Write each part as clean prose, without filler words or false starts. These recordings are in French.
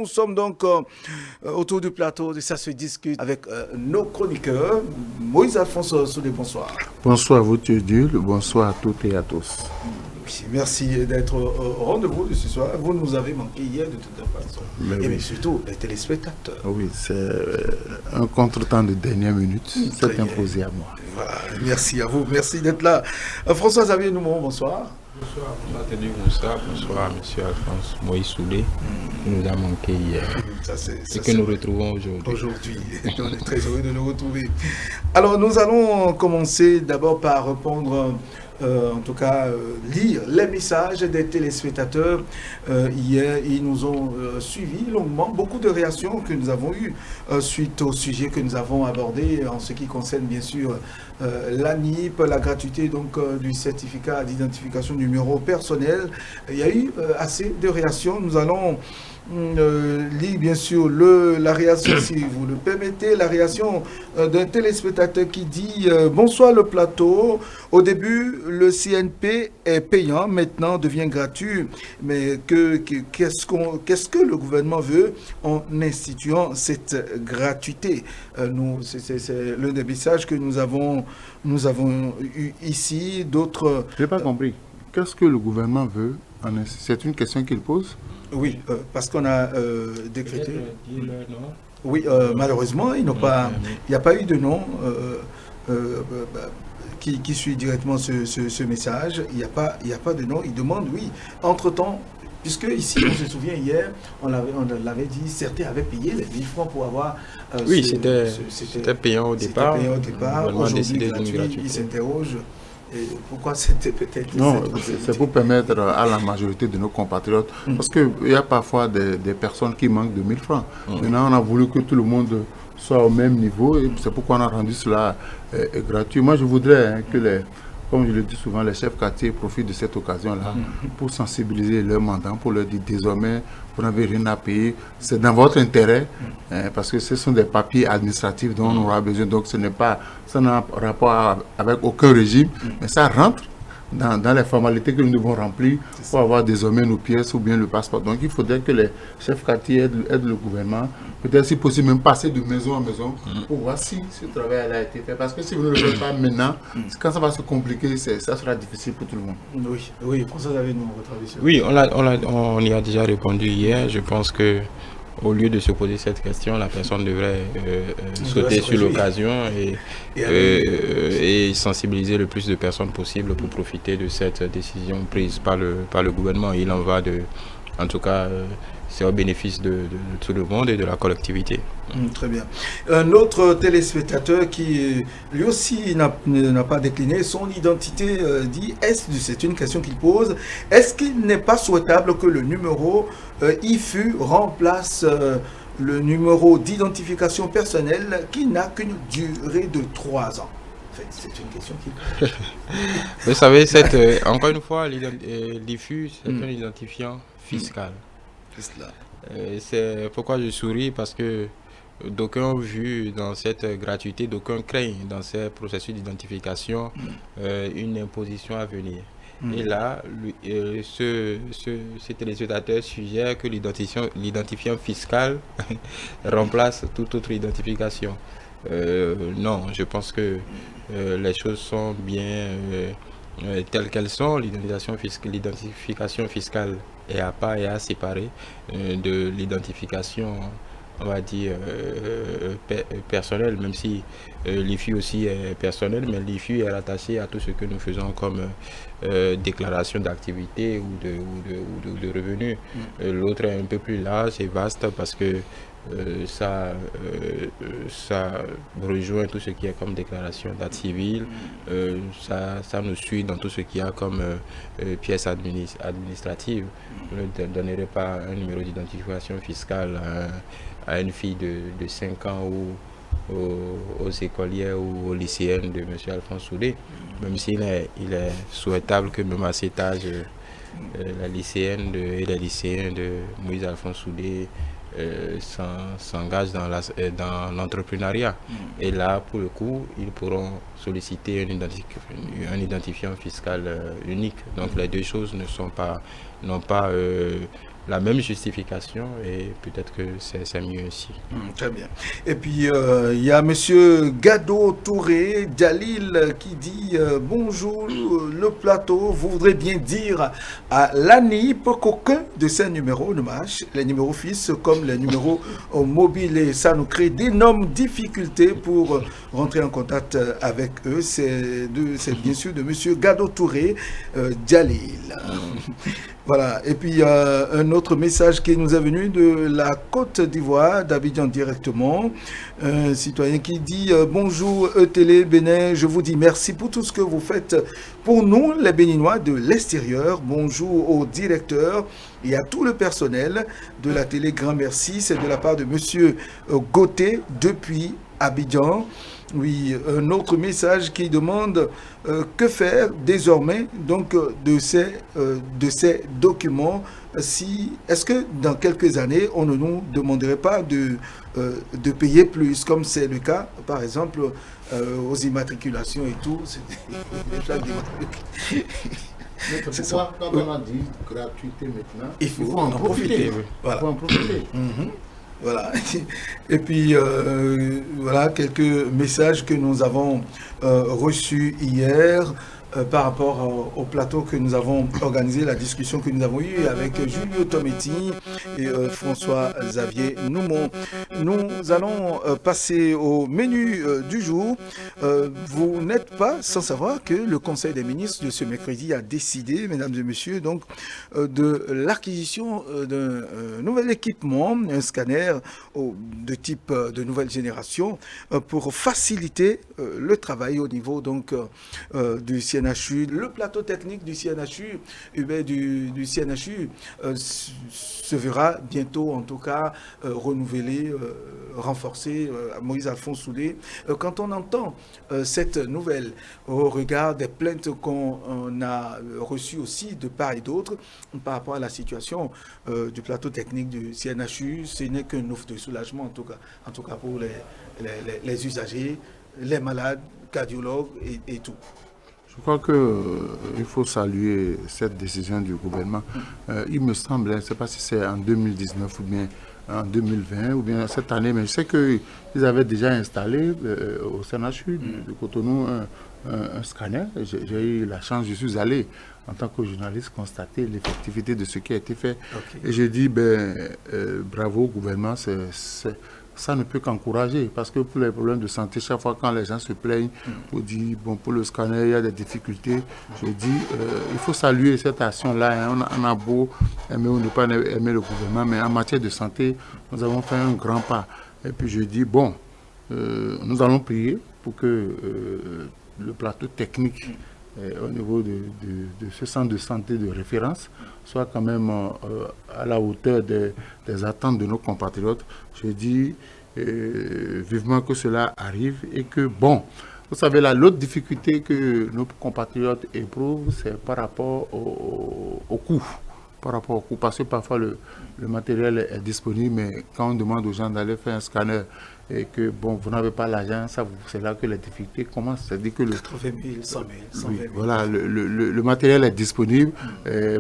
Nous sommes donc autour du plateau de Ça se discute avec nos chroniqueurs. Moïse Alphonse Soudé, bonsoir. Bonsoir à vous, Théodule. Bonsoir à toutes et à tous. Merci d'être au rendez-vous de ce soir. Vous nous avez manqué hier de toute façon. Et oui. Surtout les téléspectateurs. Oui, c'est un contretemps de dernière minute. C'est imposé à moi. Voilà, merci à vous. Merci d'être là. François-Xavier Noumon, bonsoir. Bonsoir, bonsoir à M. Alphonse Moïse Soudé, qui nous a manqué hier et que nous retrouvons aujourd'hui. On est très heureux de nous retrouver. Alors, nous allons commencer d'abord par répondre, lire les messages des téléspectateurs. Hier, ils nous ont suivis longuement. Beaucoup de réactions que nous avons eues suite au sujet que nous avons abordé en ce qui concerne bien sûr l'ANIP, la gratuité donc du certificat d'identification numéro personnel. Il y a eu assez de réactions. Nous allons lire bien sûr la réaction, si vous le permettez, la réaction d'un téléspectateur qui dit bonsoir le plateau. Au début, le CNP est payant, maintenant devient gratuit. Mais qu'est-ce que le gouvernement veut en instituant cette gratuité? C'est l'un des messages que nous avons eu ici. D'autres. Je n'ai pas compris. Qu'est-ce que le gouvernement veut? C'est une question qu'il pose? Oui, parce qu'on a décrété. Oui, malheureusement, il n'y a pas eu de nom qui suit directement ce message. Il n'y a pas de nom. Il demande, oui, entre-temps, puisque ici, on se souvient hier, on l'avait dit, certains avaient payé les 1000 francs pour avoir... oui, c'était payant au départ. C'était payant au départ. Aujourd'hui, gratuit, ils s'interrogent. Et pourquoi c'était peut-être... Non, c'est pour permettre à la majorité de nos compatriotes, parce qu'il y a parfois des personnes qui manquent de 1000 francs. Maintenant, on a voulu que tout le monde soit au même niveau, et c'est pourquoi on a rendu cela gratuit. Moi, je voudrais que comme je le dis souvent, les chefs quartiers profitent de cette occasion-là pour sensibiliser leurs mandants, pour leur dire désormais, vous n'avez rien à payer. C'est dans votre intérêt, parce que ce sont des papiers administratifs dont on aura besoin. Donc, ça n'a rapport avec aucun régime, mais ça rentre dans les formalités que nous devons remplir pour avoir désormais nos pièces ou bien le passeport. Donc, il faudrait que les chefs quartiers aident le gouvernement, peut-être si possible même passer de maison en maison pour voir si ce travail a été fait. Parce que si vous ne le faites pas maintenant, quand ça va se compliquer, ça sera difficile pour tout le monde. Oui, François, avez-nous votre avis sur... Oui, on y a déjà répondu hier. Je pense que au lieu de se poser cette question, la personne devrait sauter sur l'occasion et sensibiliser le plus de personnes possible pour profiter de cette décision prise par le gouvernement. Il en va en tout cas, c'est au bénéfice de tout le monde et de la collectivité. Très bien. Un autre téléspectateur qui, lui aussi, n'a pas décliné son identité, dit, c'est une question qu'il pose, est-ce qu'il n'est pas souhaitable que le numéro IFU remplace le numéro d'identification personnelle qui n'a qu'une durée de 3 ans? En fait, c'est une question qu'il pose. Vous savez, encore une fois, l'IFU, c'est un identifiant fiscal. C'est pourquoi je souris, parce que d'aucuns ont vu dans cette gratuité, d'aucuns craignent dans ces processus d'identification une imposition à venir. Et là, ce téléspectateur suggère que l'identifiant fiscal remplace toute autre identification. Non, je pense que les choses sont bien telles qu'elles sont. L'identification fiscale est à part et à séparer de l'identification, on va dire, personnelle, même si l'IFU aussi est personnel, mais l'IFU est rattaché à tout ce que nous faisons comme déclaration d'activité ou de revenus. L'autre est un peu plus large et vaste parce que ça rejoint tout ce qui est comme déclaration date civile, ça nous suit dans tout ce qu'il y a comme pièces administratives. Je ne donnerai pas un numéro d'identification fiscale à une fille de 5 ans ou aux écolières ou aux lycéennes de M. Alphonse Soudé, même s'il est souhaitable que même à cet âge, la lycéenne et les lycéens de Moïse Alphonse Soudé s'engagent dans l'entrepreneuriat. Et là, pour le coup, ils pourront solliciter un identifiant fiscal unique. Donc les deux choses n'ont pas la même justification et peut-être que c'est mieux ainsi. Très bien. Et puis, il y a M. Gado Touré Jalil qui dit bonjour, le plateau voudrait bien dire à l'ANIP qu'aucun de ces numéros ne marche. Les numéros fixes comme les numéros mobiles, et ça nous crée d'énormes difficultés pour rentrer en contact avec eux. C'est bien sûr de M. Gado Touré Jalil. Voilà. Et puis, il y a un autre message qui nous est venu de la Côte d'Ivoire, d'Abidjan directement. Un citoyen qui dit bonjour Télé Bénin, je vous dis merci pour tout ce que vous faites pour nous, les Béninois de l'extérieur. Bonjour au directeur et à tout le personnel de la télé. Grand merci. C'est de la part de M. Gauthier depuis Abidjan. Oui, un autre message qui demande que faire désormais donc de ces documents. Est-ce que dans quelques années on ne nous demanderait pas de payer plus, comme c'est le cas par exemple aux immatriculations et tout. C'est ça. Quand on a dit gratuité maintenant, il faut en profiter. Voilà. Il faut en profiter. Voilà. Et puis, voilà quelques messages que nous avons reçus hier par rapport au plateau que nous avons organisé, la discussion que nous avons eue avec Julio Tometti et François-Xavier Noumon. Nous allons passer au menu du jour. Vous n'êtes pas sans savoir que le Conseil des ministres de ce mercredi a décidé, mesdames et messieurs, donc, de l'acquisition d'un nouvel équipement, un scanner de type de nouvelle génération, pour faciliter le travail au niveau donc du CNHU. Le plateau technique du CNHU, du CNHU se verra bientôt, en tout cas, renouvelé, renforcé. Moïse Alphonse Soudé, quand on entend cette nouvelle au regard des plaintes qu'on a reçues aussi de part et d'autre par rapport à la situation du plateau technique du CNHU, ce n'est qu'un offre de soulagement, en tout cas pour les usagers, les malades, cardiologues et tout. Je crois qu'il faut saluer cette décision du gouvernement. Il me semble, je ne sais pas si c'est en 2019 ou bien en 2020 ou bien cette année, mais je sais qu'ils avaient déjà installé au CNHU de Cotonou un scanner. J'ai eu la chance, je suis allé en tant que journaliste constater l'effectivité de ce qui a été fait. Okay. Et j'ai dit, bravo au gouvernement, ça ne peut qu'encourager, parce que pour les problèmes de santé, chaque fois quand les gens se plaignent, on dit, bon, pour le scanner, il y a des difficultés. Je dis, il faut saluer cette action-là. Hein. On a beau aimer ou ne pas aimer le gouvernement, mais en matière de santé, nous avons fait un grand pas. Et puis je dis, bon, nous allons prier pour que le plateau technique au niveau de ce centre de santé de référence soit quand même à la hauteur des attentes de nos compatriotes. Je dis vivement que cela arrive et que, bon, vous savez, l'autre difficulté que nos compatriotes éprouvent, c'est par rapport au coût. Par rapport au coût, parce que parfois le matériel est disponible, mais quand on demande aux gens d'aller faire un scanner et que, bon, vous n'avez pas l'argent, c'est là que les difficultés commencent. C'est-à-dire que 80 000, 100 000, 120 000. Voilà, le matériel est disponible,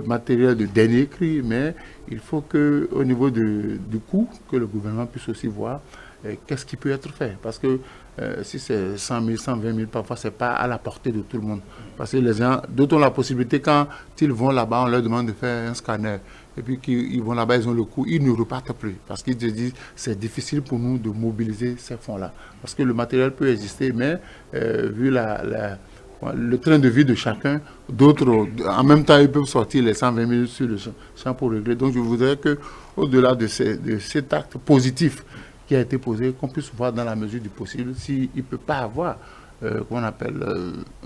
matériel de dernier cri, mais il faut qu'au niveau du coût, que le gouvernement puisse aussi voir qu'est-ce qui peut être fait. Parce que si c'est 100 000, 120 000, parfois, ce n'est pas à la portée de tout le monde. Parce que les gens, d'autres ont la possibilité, quand ils vont là-bas, on leur demande de faire un scanner. Et puis qu'ils vont là-bas, ils ont le coût, ils ne repartent plus. Parce qu'ils se disent, c'est difficile pour nous de mobiliser ces fonds-là. Parce que le matériel peut exister, mais vu le train de vie de chacun, d'autres, en même temps, ils peuvent sortir les 120 000 sur le champ pour régler. Donc je voudrais qu'au-delà de cet acte positif qui a été posé, qu'on puisse voir dans la mesure du possible s'il ne peut pas avoir qu'on appelle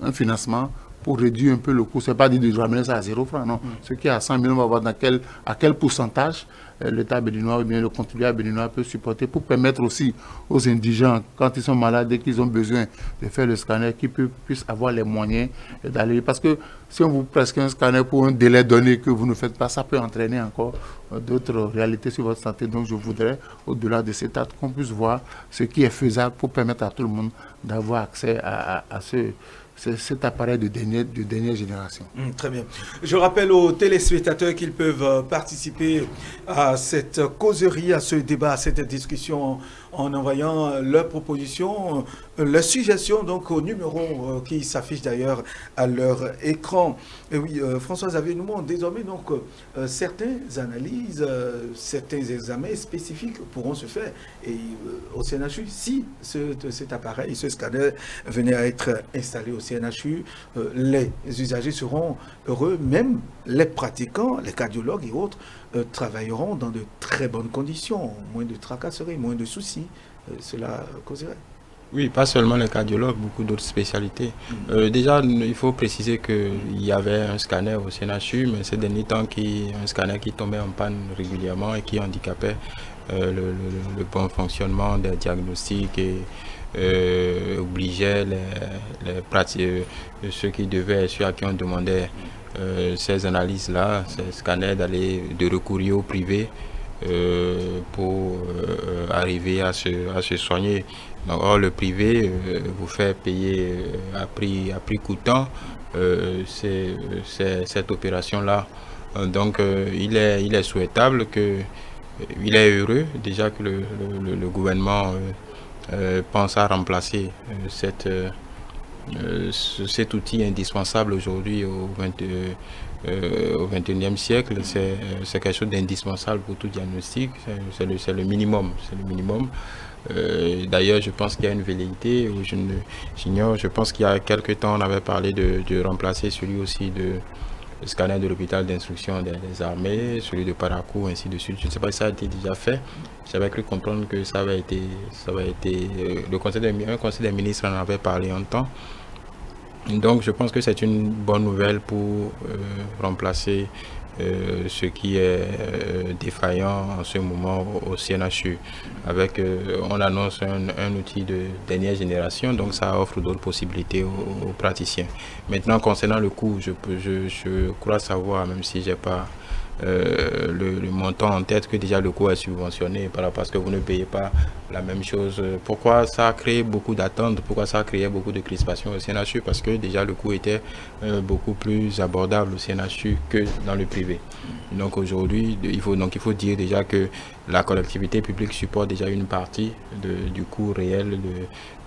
un financement pour réduire un peu le coût. Ce n'est pas dit de ramener ça à 0 francs, non. Ce qui est à 100 000, on va voir à quel pourcentage l'État béninois ou bien le contribuable béninois peut supporter pour permettre aussi aux indigents, quand ils sont malades et qu'ils ont besoin de faire le scanner, qu'ils puissent avoir les moyens d'aller. Parce que si on vous prescrit un scanner pour un délai donné que vous ne faites pas, ça peut entraîner encore d'autres réalités sur votre santé. Donc je voudrais, au-delà de cet acte, qu'on puisse voir ce qui est faisable pour permettre à tout le monde d'avoir accès à cet appareil de dernière génération. Très bien. Je rappelle aux téléspectateurs qu'ils peuvent participer à cette causerie, à ce débat, à cette discussion en envoyant leurs propositions, leurs suggestions donc au numéro qui s'affiche d'ailleurs à leur écran. Et oui, François Xavier nous montre désormais donc certaines analyses, certains examens spécifiques pourront se faire. Et au CNHU, si cet appareil, ce scanner venait à être installé au CNHU, les usagers seront heureux, même les pratiquants, les cardiologues et autres travailleront dans de très bonnes conditions, moins de tracasseries, moins de soucis. Cela causerait. Oui, pas seulement les cardiologues, beaucoup d'autres spécialités. Déjà, il faut préciser qu'il y avait un scanner au CNHU, mais ces derniers temps, un scanner qui tombait en panne régulièrement et qui handicapait le bon fonctionnement des diagnostics et obligeait ceux qui devaient, ceux à qui on demandait ces analyses-là, ces scanners, de recourir au privé pour arriver à se soigner. Donc, or, le privé vous fait payer à prix coûtant cette opération-là. Donc, il est souhaitable il est heureux déjà que le gouvernement pense à remplacer cet outil indispensable aujourd'hui au XXIe siècle. C'est quelque chose d'indispensable pour tout diagnostic. C'est le minimum. D'ailleurs, je pense qu'il y a une velléité, je pense qu'il y a quelques temps, on avait parlé de remplacer celui aussi le scanner de l'hôpital d'instruction des armées, celui de Parakou, ainsi de suite. Je ne sais pas si ça a été déjà fait. J'avais cru comprendre que ça avait été un conseil des ministres en avait parlé un temps. Donc je pense que c'est une bonne nouvelle pour remplacer ce qui est défaillant en ce moment au CNHU. On annonce un outil de dernière génération, donc ça offre d'autres possibilités aux praticiens. Maintenant, concernant le coût, je crois savoir, même si je n'ai pas le montant en tête, que déjà le coût est subventionné parce que vous ne payez pas la même chose. Pourquoi ça a créé beaucoup d'attentes? Pourquoi ça a créé beaucoup de crispation au CNHU? Parce que déjà le coût était beaucoup plus abordable au CNHU que dans le privé. Donc aujourd'hui, il faut dire déjà que la collectivité publique supporte déjà une partie du coût réel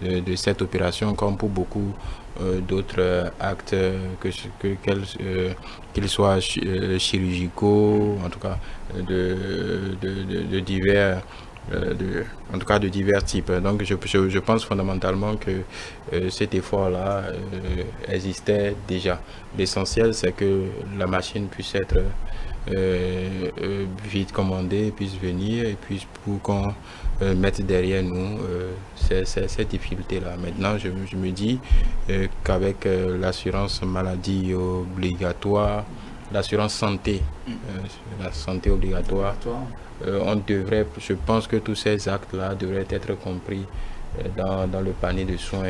de cette opération, comme pour beaucoup d'autres actes, qu'ils soient chirurgicaux, en tout cas de divers types. Donc je pense fondamentalement que cet effort-là existait déjà. L'essentiel, c'est que la machine puisse être vite commandée, puisse venir, et puis pour qu'on mette derrière nous ces difficultés-là. Maintenant, je me dis qu'avec l'assurance maladie obligatoire, l'assurance santé, la santé obligatoire, je pense que tous ces actes-là devraient être compris dans le panier de soins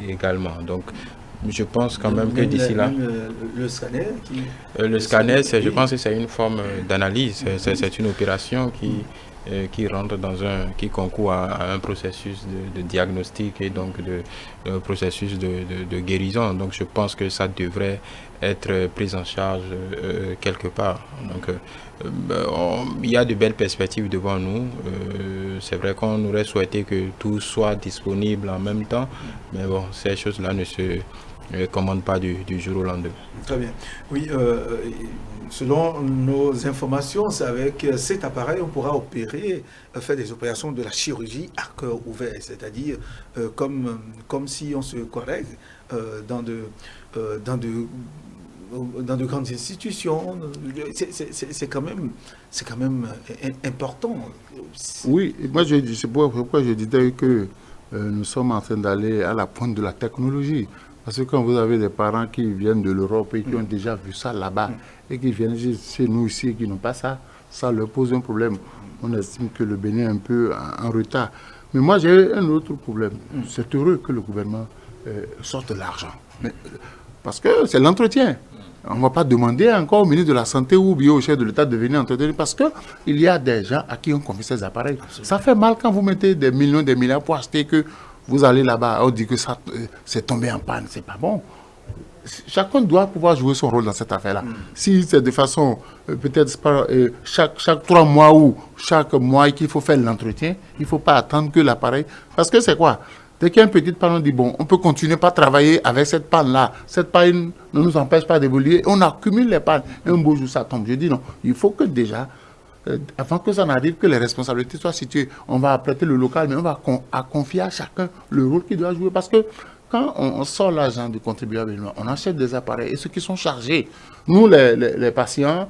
également. Donc, je pense quand même que d'ici là... Le scanner le scanner, je pense que c'est une forme d'analyse. C'est une opération qui rentre qui concourt à un processus de diagnostic et donc de processus de guérison. Donc je pense que ça devrait être pris en charge quelque part. Donc il y a de belles perspectives devant nous. C'est vrai qu'on aurait souhaité que tout soit disponible en même temps, mais bon, ces choses-là ne se commandent pas du jour au lendemain. Très bien. Oui, selon nos informations, c'est avec cet appareil on pourra faire des opérations de la chirurgie à cœur ouvert, c'est-à-dire comme si on se croirait dans de grandes institutions. C'est quand même important. Oui, moi c'est pourquoi je disais que nous sommes en train d'aller à la pointe de la technologie. Parce que quand vous avez des parents qui viennent de l'Europe et qui ont déjà vu ça là-bas et qui viennent chez nous ici et qui n'ont pas ça, ça leur pose un problème. On estime que le Bénin est un peu en retard. Mais moi, j'ai un autre problème. C'est heureux que le gouvernement sorte de l'argent. Parce que c'est l'entretien. On ne va pas demander encore au ministre de la Santé ou au chef de l'État de venir entretenir parce qu'il y a des gens à qui on confie ces appareils. Ça fait mal quand vous mettez des millions pour acheter que vous allez là-bas, on dit que ça c'est tombé en panne, c'est pas bon. Chacun doit pouvoir jouer son rôle dans cette affaire-là. Si c'est de façon, peut-être chaque 3 mois ou chaque mois qu'il faut faire l'entretien, il ne faut pas attendre que l'appareil... Parce que c'est quoi? Dès qu'il y a une petite panne, on dit, bon, on peut continuer par travailler avec cette panne-là. Cette panne ne nous empêche pas d'évoluer. On accumule les pannes. Et un beau jour, ça tombe. Je dis non, il faut que déjà, avant que ça n'arrive, que les responsabilités soient situées. On va apprêter le local, mais on va confier à chacun le rôle qu'il doit jouer. Parce que quand on sort l'argent du contribuable, on achète des appareils et ceux qui sont chargés, nous, les patients,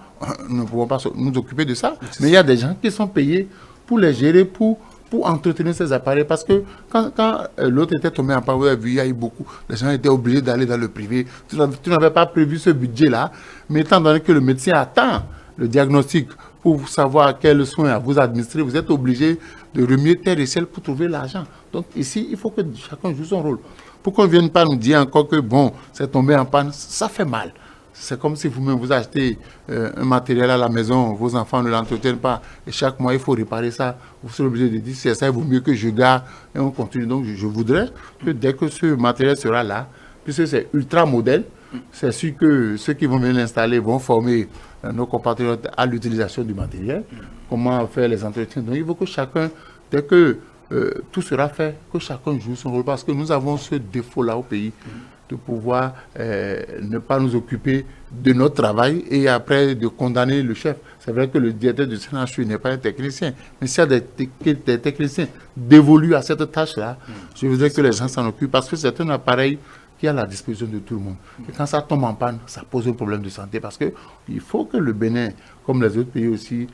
nous ne pouvons pas nous occuper de ça. Mais il y a des gens qui sont payés pour les gérer, pour entretenir ces appareils. Parce que quand l'autre était tombé en panne, vous avez vu, il y a eu beaucoup. Les gens étaient obligés d'aller dans le privé. Tu n'avais pas prévu ce budget-là. Mais étant donné que le médecin attend le diagnostic pour savoir quels soins à vous administrer, vous êtes obligé de remuer terre et ciel pour trouver l'argent. Donc ici, il faut que chacun joue son rôle. Pour qu'on ne vienne pas nous dire encore que bon, c'est tombé en panne, ça fait mal. C'est comme si vous-même vous achetez un matériel à la maison, vos enfants ne l'entretiennent pas, et chaque mois il faut réparer ça. Vous serez obligé de dire, c'est ça, il vaut mieux que je garde, et on continue. Donc je voudrais que dès que ce matériel sera là, puisque c'est ultra modèle, c'est sûr que ceux qui vont venir l'installer vont former nos compatriotes à l'utilisation du matériel, comment faire les entretiens. Donc il faut que chacun, dès que tout sera fait, que chacun joue son rôle, parce que nous avons ce défaut-là au pays, de pouvoir ne pas nous occuper de notre travail et après de condamner le chef. C'est vrai que le directeur du CNHU n'est pas un technicien, mais s'il y a des techniciens dévolus à cette tâche-là, je voudrais que les gens s'en occupent, parce que c'est un appareil qui est à la disposition de tout le monde. Et quand ça tombe en panne, ça pose un problème de santé, parce qu'il faut que le Bénin, comme les autres pays aussi,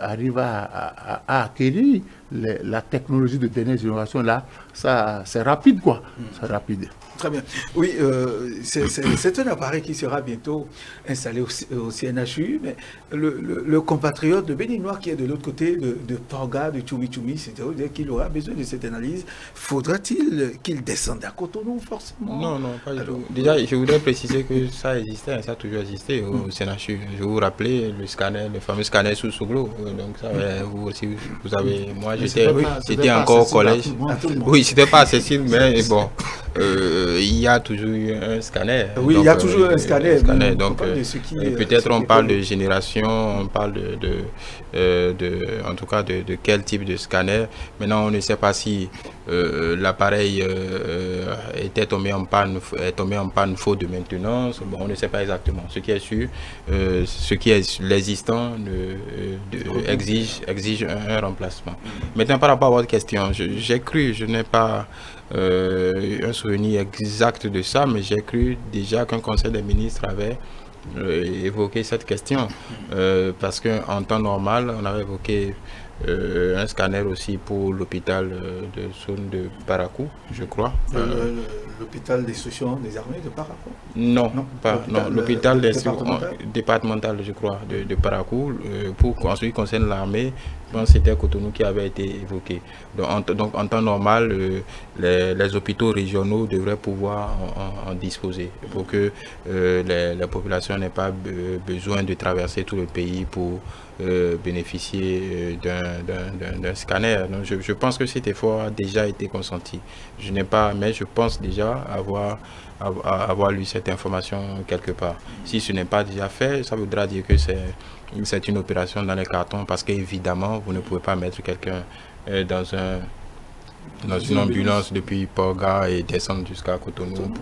arrive à acquérir la technologie de dernière génération. Là, c'est rapide, quoi. C'est rapide. Très bien. Oui, c'est un appareil qui sera bientôt installé au CNHU, mais le compatriote, le Béninois qui est de l'autre côté de Porga, de Tchoumi-Tchoumi, c'est-à-dire qu'il aura besoin de cette analyse, faudra-t-il qu'il descende à Cotonou, forcément? Non, pas du tout. Déjà, je voudrais préciser que ça existait, ça a toujours existé au CNHU. Je vous rappelez le scanner, le fameux scanner sous Souglo. Donc ça, vous aussi, vous avez... Moi, j'étais encore au collège. Oui, c'était pas accessible, mais bon... il y a toujours eu un scanner. Oui, donc, il y a toujours un scanner. Donc, peut-être on parle de génération, on parle en tout cas de quel type de scanner. Maintenant, on ne sait pas si l'appareil est tombé en panne faute de maintenance. Bon, on ne sait pas exactement. Ce qui est sûr, ce qui est l'existant exige un remplacement. Maintenant, par rapport à votre question, j'ai cru, je n'ai pas un souvenir exact de ça, mais j'ai cru déjà qu'un conseil des ministres avait évoqué cette question, parce qu'en temps normal, on avait évoqué un scanner aussi pour l'hôpital de zone de Parakou, je crois. L'hôpital d'instruction des armées de Parakou? Non, l'hôpital départemental, je crois, de Parakou, pour en ce qui concerne l'armée. Je pense que c'était Cotonou qui avait été évoqué. Donc en temps normal, les hôpitaux régionaux devraient pouvoir en disposer pour que les populations n'aient pas besoin de traverser tout le pays pour bénéficier d'un scanner. Donc je pense que cet effort a déjà été consenti. Je n'ai pas, mais je pense déjà avoir lu cette information quelque part. Si ce n'est pas déjà fait, ça voudra dire que c'est une opération dans les cartons, parce qu'évidemment, vous ne pouvez pas mettre quelqu'un dans une ambulance depuis Porga et descendre jusqu'à Cotonou.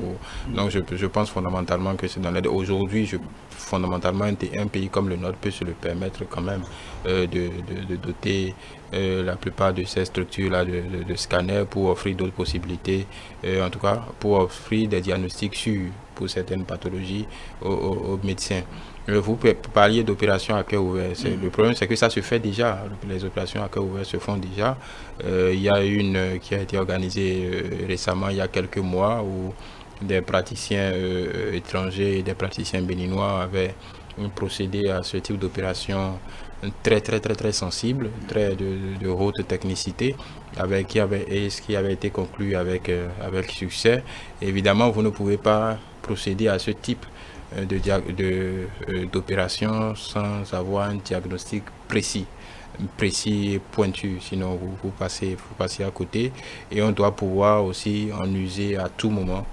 Donc je pense fondamentalement que c'est dans l'aide. Aujourd'hui, fondamentalement, un pays comme le nôtre peut se le permettre quand même de doter la plupart de ces structures-là de scanners pour offrir d'autres possibilités, en tout cas pour offrir des diagnostics sûrs pour certaines pathologies aux médecins. Vous parliez d'opérations à cœur ouvert. Le problème, c'est que ça se fait déjà. Les opérations à cœur ouvert se font déjà. Il y a une qui a été organisée récemment, il y a quelques mois, où des praticiens étrangers et des praticiens béninois avaient procédé à ce type d'opération très sensible, très de haute technicité, ce qui avait été conclu avec succès. Évidemment, vous ne pouvez pas procéder à ce type d'opération sans avoir un diagnostic précis. précis et pointu, sinon vous passez à côté, et on doit pouvoir aussi en user à tout moment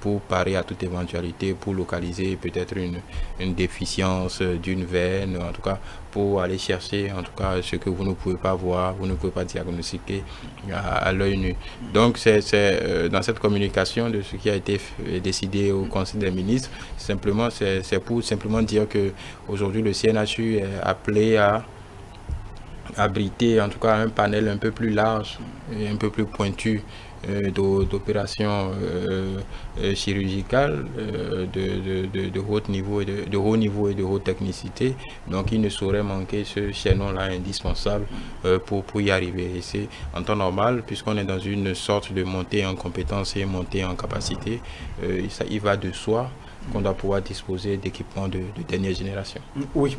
pour parer à toute éventualité, pour localiser peut-être une déficience d'une veine, en tout cas pour aller chercher en tout cas ce que vous ne pouvez pas voir, vous ne pouvez pas diagnostiquer à l'œil nu. Donc c'est dans cette communication de ce qui a été décidé au Conseil des ministres, simplement c'est pour simplement dire que aujourd'hui le CNHU est appelé à abriter en tout cas un panel un peu plus large et un peu plus pointu d'opérations chirurgicales de haut niveau et de haute technicité. Donc il ne saurait manquer ce chaînon-là indispensable pour y arriver. Et c'est en temps normal, puisqu'on est dans une sorte de montée en compétences et montée en capacité, il va de soi qu'on doit pouvoir disposer d'équipements de dernière génération. Oui,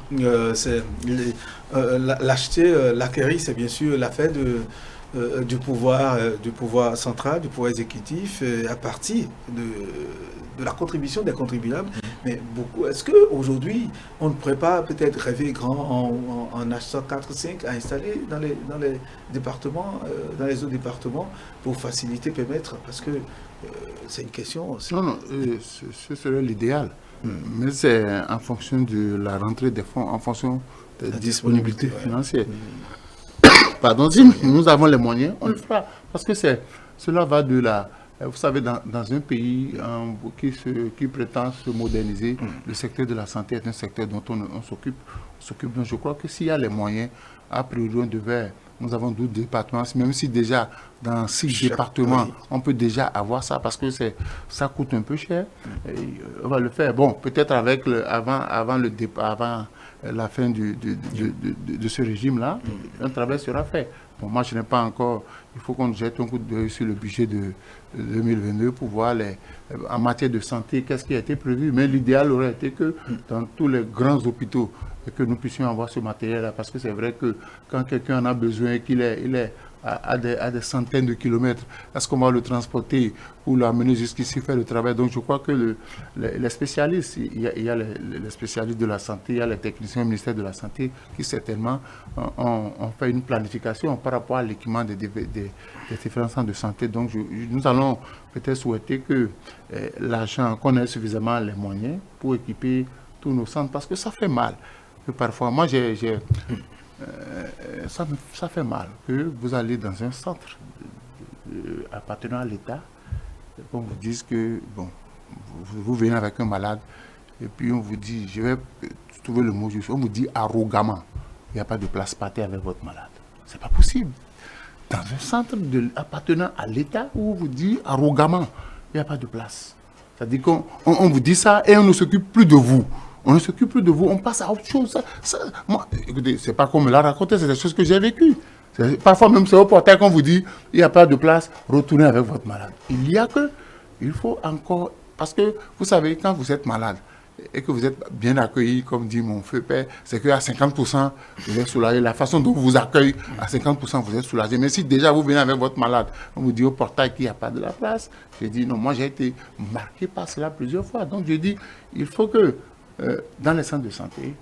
l'acheter, l'acquérir, c'est bien sûr l'affaire du pouvoir central, du pouvoir exécutif, à partir de la contribution des contribuables. Mais beaucoup, est-ce qu'aujourd'hui, on ne pourrait pas peut-être rêver grand en achetant 4 ou 5 à installer dans les départements, dans les autres départements, pour faciliter, permettre, parce que c'est une question... Non, ce serait l'idéal. Mais c'est en fonction de la rentrée des fonds, en fonction de la disponibilité financière. Pardon, si nous avons les moyens, on le fera. Parce que cela va de la... Vous savez, dans un pays qui prétend se moderniser, le secteur de la santé est un secteur dont on s'occupe. Donc je crois que s'il y a les moyens, a priori, nous avons 12 départements, même si déjà dans 6 départements, on peut déjà avoir ça, parce que ça coûte un peu cher. Et on va le faire. Bon, peut-être avant la fin de ce régime-là, un travail sera fait. Bon, moi, je n'ai pas encore... Il faut qu'on jette un coup d'œil sur le budget de 2022 pour voir en matière de santé, qu'est-ce qui a été prévu. Mais l'idéal aurait été que dans tous les grands hôpitaux, que nous puissions avoir ce matériel-là. Parce que c'est vrai que quand quelqu'un en a besoin et qu'il est à des centaines de kilomètres, est-ce qu'on va le transporter ou l'amener jusqu'ici faire le travail? Donc je crois que les spécialistes, il y a les spécialistes de la santé, il y a les techniciens au ministère de la Santé qui certainement ont fait une planification par rapport à l'équipement des différents centres de santé. Donc nous allons peut-être souhaiter que l'argent, qu'on ait suffisamment les moyens pour équiper tous nos centres, parce que ça fait mal. Que parfois, moi ça fait mal que vous allez dans un centre appartenant à l'État, qu'on vous dise que, bon, vous venez avec un malade, et puis on vous dit, je vais trouver le mot juste, on vous dit arrogamment, il n'y a pas de place par terre avec votre malade. C'est pas possible. Dans un centre appartenant à l'État, où on vous dit arrogamment, il n'y a pas de place. C'est-à-dire qu'on vous dit ça et on ne s'occupe plus de vous. On ne s'occupe plus de vous, on passe à autre chose. Moi, écoutez, c'est pas comme me l'a raconté, c'est des choses que j'ai vécues. Parfois même, c'est au portail qu'on vous dit, il n'y a pas de place, retournez avec votre malade. Il faut encore, parce que vous savez, quand vous êtes malade et que vous êtes bien accueilli, comme dit mon feu père, c'est qu'à 50%, vous êtes soulagé. La façon dont on vous accueille, à 50%, vous êtes soulagé. Mais si déjà vous venez avec votre malade, on vous dit au portail qu'il n'y a pas de la place, j'ai dit non, moi j'ai été marqué par cela plusieurs fois. Donc je dis, il faut que dans les centres de santé,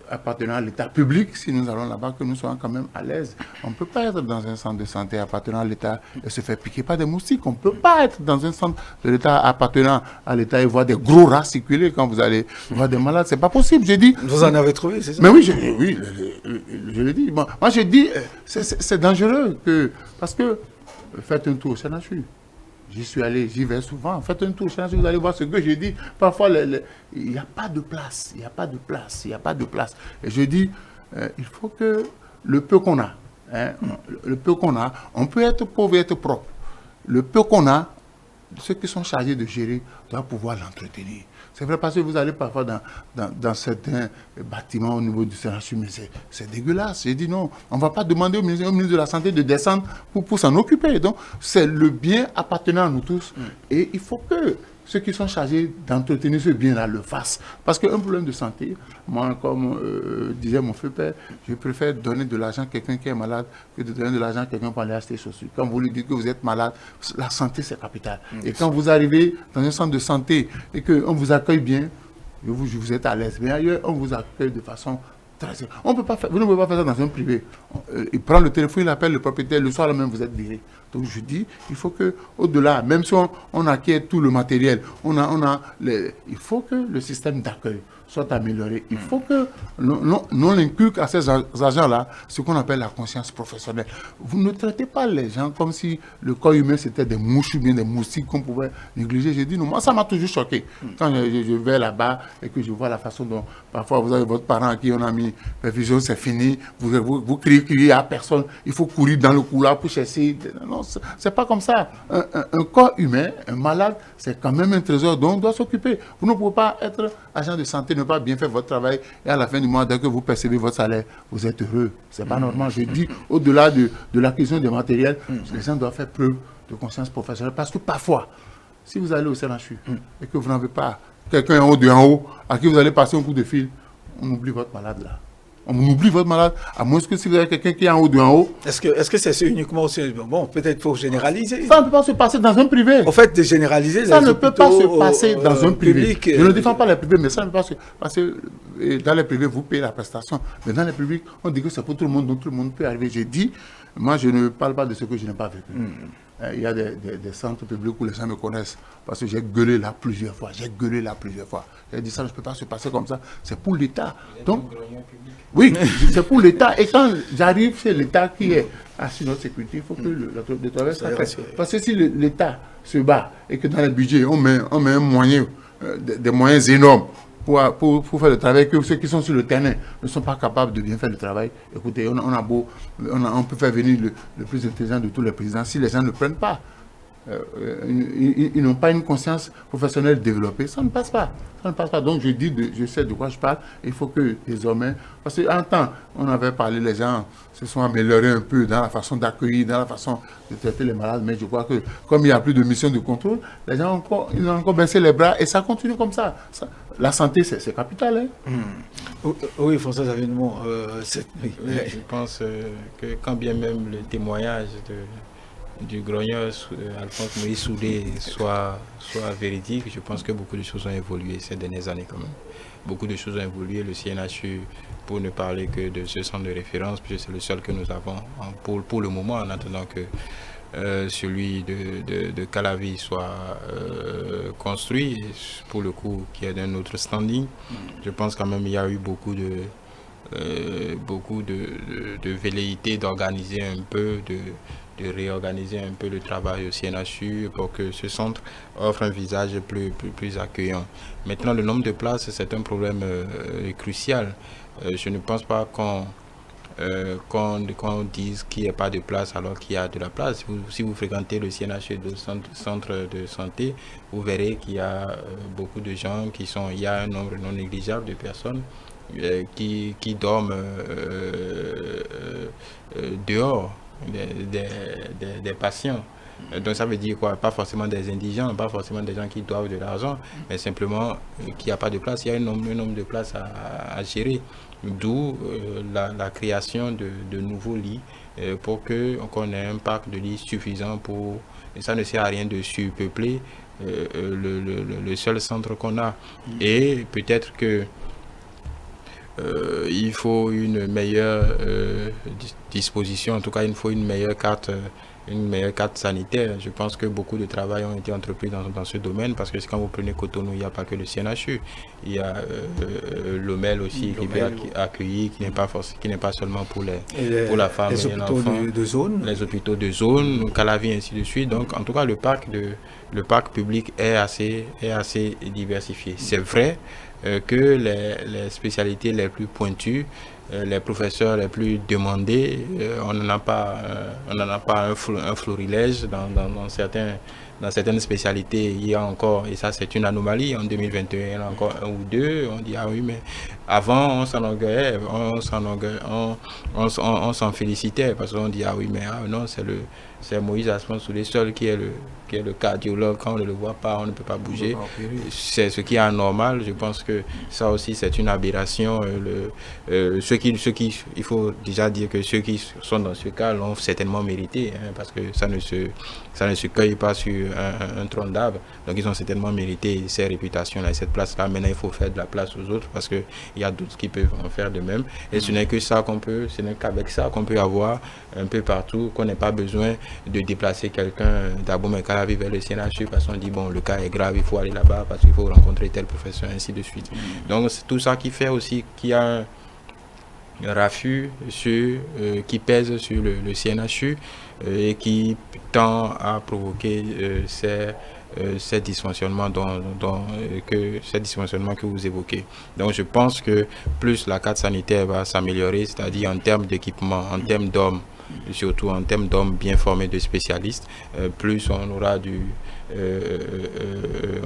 appartenant à l'État public, si nous allons là-bas, que nous soyons quand même à l'aise. On ne peut pas être dans un centre de santé appartenant à l'État et se faire piquer par des moustiques. On ne peut pas être dans un centre de l'État appartenant à l'État et voir des gros rats circuler quand vous allez voir des malades. C'est pas possible, j'ai dit. Vous en avez trouvé, c'est ça? Mais oui, je l'ai dit. Bon, moi, j'ai dit, c'est dangereux parce que faites un tour au CNHU. J'y suis allé, j'y vais souvent. Faites un tour, vous allez voir ce que j'ai dit. Parfois, il n'y a pas de place, il n'y a pas de place, il n'y a pas de place. Et je dis, il faut que le peu qu'on a, on peut être pauvre et être propre. Le peu qu'on a, ceux qui sont chargés de gérer doivent pouvoir l'entretenir. C'est vrai parce que vous allez parfois dans certains bâtiments au niveau du CNHU, mais c'est dégueulasse. J'ai dit non, on ne va pas demander au ministre de la Santé de descendre pour s'en occuper. Donc, c'est le bien appartenant à nous tous. Et il faut que ceux qui sont chargés d'entretenir ce bien-là le fassent. Parce qu'un problème de santé, moi, comme disait mon feu père, je préfère donner de l'argent à quelqu'un qui est malade que de donner de l'argent à quelqu'un pour aller acheter des chaussures. Quand vous lui dites que vous êtes malade, la santé, c'est capital. Et quand vous arrivez dans un centre de santé et qu'on vous accueille bien, vous êtes à l'aise. Mais ailleurs, on vous accueille de façon On peut pas faire, vous ne pouvez pas faire ça dans un privé. Il prend le téléphone, il appelle le propriétaire, le soir même vous êtes viré. Donc je dis, il faut que, au-delà, même si on acquiert tout le matériel, il faut que le système d'accueil soit amélioré. Il faut que l'on inculque à ces agents-là ce qu'on appelle la conscience professionnelle. Vous ne traitez pas les gens comme si le corps humain c'était des mouches ou bien des moustiques qu'on pouvait négliger. J'ai dit non, moi ça m'a toujours choqué. Quand je vais là-bas et que je vois la façon dont parfois vous avez votre parent à qui on a mis perfusion, c'est fini, vous criez à personne, il faut courir dans le couloir pour chercher. Non, c'est pas comme ça. Un corps humain, un malade, c'est quand même un trésor dont on doit s'occuper. Vous ne pouvez pas être agent de santé, ne pas bien faire votre travail et à la fin du mois, dès que vous percevez votre salaire, vous êtes heureux. C'est pas normal. Je dis, au-delà de l'acquisition des matériels, les gens doivent faire preuve de conscience professionnelle parce que parfois, si vous allez au CNHU et que vous n'avez pas quelqu'un en haut à qui vous allez passer un coup de fil, on oublie votre malade là. On oublie votre malade, à moins que si vous avez quelqu'un qui est en haut. Est-ce que c'est uniquement aussi... Bon, peut-être faut généraliser. Ça ne peut pas se passer dans un privé. En fait, de généraliser ça ne peut pas se passer dans un privé. Public, je ne défends pas les privés, mais ça ne peut pas se passer. Dans les privés, vous payez la prestation. Mais dans les publics, on dit que c'est pour tout le monde, donc tout le monde peut arriver. J'ai dit, moi, je ne parle pas de ce que je n'ai pas vécu. Il y a des centres publics où les gens me connaissent parce que j'ai gueulé là plusieurs fois. J'ai dit ça ne peut pas se passer comme ça. C'est pour l'État. Donc, oui, c'est pour l'État. Et quand j'arrive, c'est l'État qui est assis notre sécurité. Il faut que le travail soit fait. Parce que si l'État se bat et que dans le budget, on met un moyen, des moyens énormes pour faire le travail, que ceux qui sont sur le terrain ne sont pas capables de bien faire le travail. Écoutez, on peut faire venir le plus intelligent de tous les présidents. Si les gens ne prennent pas, ils n'ont pas une conscience professionnelle développée, ça ne passe pas. Donc je sais de quoi je parle. Il faut que désormais, parce qu'en temps, on avait parlé, les gens se sont améliorés un peu dans la façon d'accueillir, dans la façon de traiter les malades, mais je crois que comme il n'y a plus de mission de contrôle, les gens ils ont encore baissé les bras et ça continue comme ça. La santé, c'est capital. Oui, François Avénement. Je pense que quand bien même le témoignage du grogneur Alphonse Moïse Soudé soit véridique, je pense que beaucoup de choses ont évolué ces dernières années quand même. Beaucoup de choses ont évolué. Le CNHU, pour ne parler que de ce centre de référence, puisque c'est le seul que nous avons pour le moment, en attendant que celui de Calavi soit construit, pour le coup, qui est d'un autre standing. Je pense quand même qu'il y a eu beaucoup de velléité d'organiser un peu, de réorganiser un peu le travail au CNHU pour que ce centre offre un visage plus accueillant. Maintenant, le nombre de places, c'est un problème crucial. Je ne pense pas qu'on dise qu'il n'y a pas de place alors qu'il y a de la place. Si vous fréquentez le CNHU, le centre de santé, vous verrez qu'il y a beaucoup de gens il y a un nombre non négligeable de personnes qui dorment dehors des patients. Donc ça veut dire quoi? Pas forcément des indigents, pas forcément des gens qui doivent de l'argent, mais simplement qu'il n'y a pas de place. Il y a un nombre de places à gérer. D'où la création de nouveaux lits pour qu'on ait un parc de lits suffisant et ça ne sert à rien de surpeupler le seul centre qu'on a. Et peut-être que il faut une meilleure disposition, en tout cas il faut une meilleure carte sanitaire. Je pense que beaucoup de travail ont été entrepris dans ce domaine, parce que quand vous prenez Cotonou, il n'y a pas que le CNHU, il y a l'OMEL aussi qui peut accueillir, qui n'est pas seulement pour la femme et l'enfant, les hôpitaux de zone, Calavi, ainsi de suite. Donc en tout cas le parc public est assez diversifié. C'est vrai que les spécialités les plus pointues, les professeurs les plus demandés, on n'en a pas un florilège dans certaines spécialités. Il y a encore, et ça c'est une anomalie, en 2021 il y en a encore un ou deux. On dit ah oui, mais avant on s'en félicitait, parce qu'on dit ah oui, mais non, c'est c'est Moïse Asman Soulé seul qui est le cardiologue. Quand on ne le voit pas, on ne peut pas bouger. C'est ce qui est anormal. Je pense que ça aussi, c'est une aberration. Il faut déjà dire que ceux qui sont dans ce cas l'ont certainement mérité, parce que ça ne se cueille pas sur un trône d'arbre. Donc, ils ont certainement mérité ces réputations-là et cette place-là. Maintenant, il faut faire de la place aux autres parce qu'il y a d'autres qui peuvent en faire de même. Et ce n'est qu'avec ça qu'on peut avoir un peu partout, qu'on n'ait pas besoin de déplacer quelqu'un d'Abomey-Calavi vers le CNHU parce qu'on dit, bon, le cas est grave, il faut aller là-bas parce qu'il faut rencontrer tel professeur, ainsi de suite. Donc, c'est tout ça qui fait aussi qu'il y a un raffut qui pèse sur le CNHU et qui tend à provoquer ces dysfonctionnements que vous évoquez. Donc je pense que plus la carte sanitaire va s'améliorer, c'est-à-dire en termes d'équipement, en termes d'hommes, surtout en termes d'hommes bien formés de spécialistes, plus on aura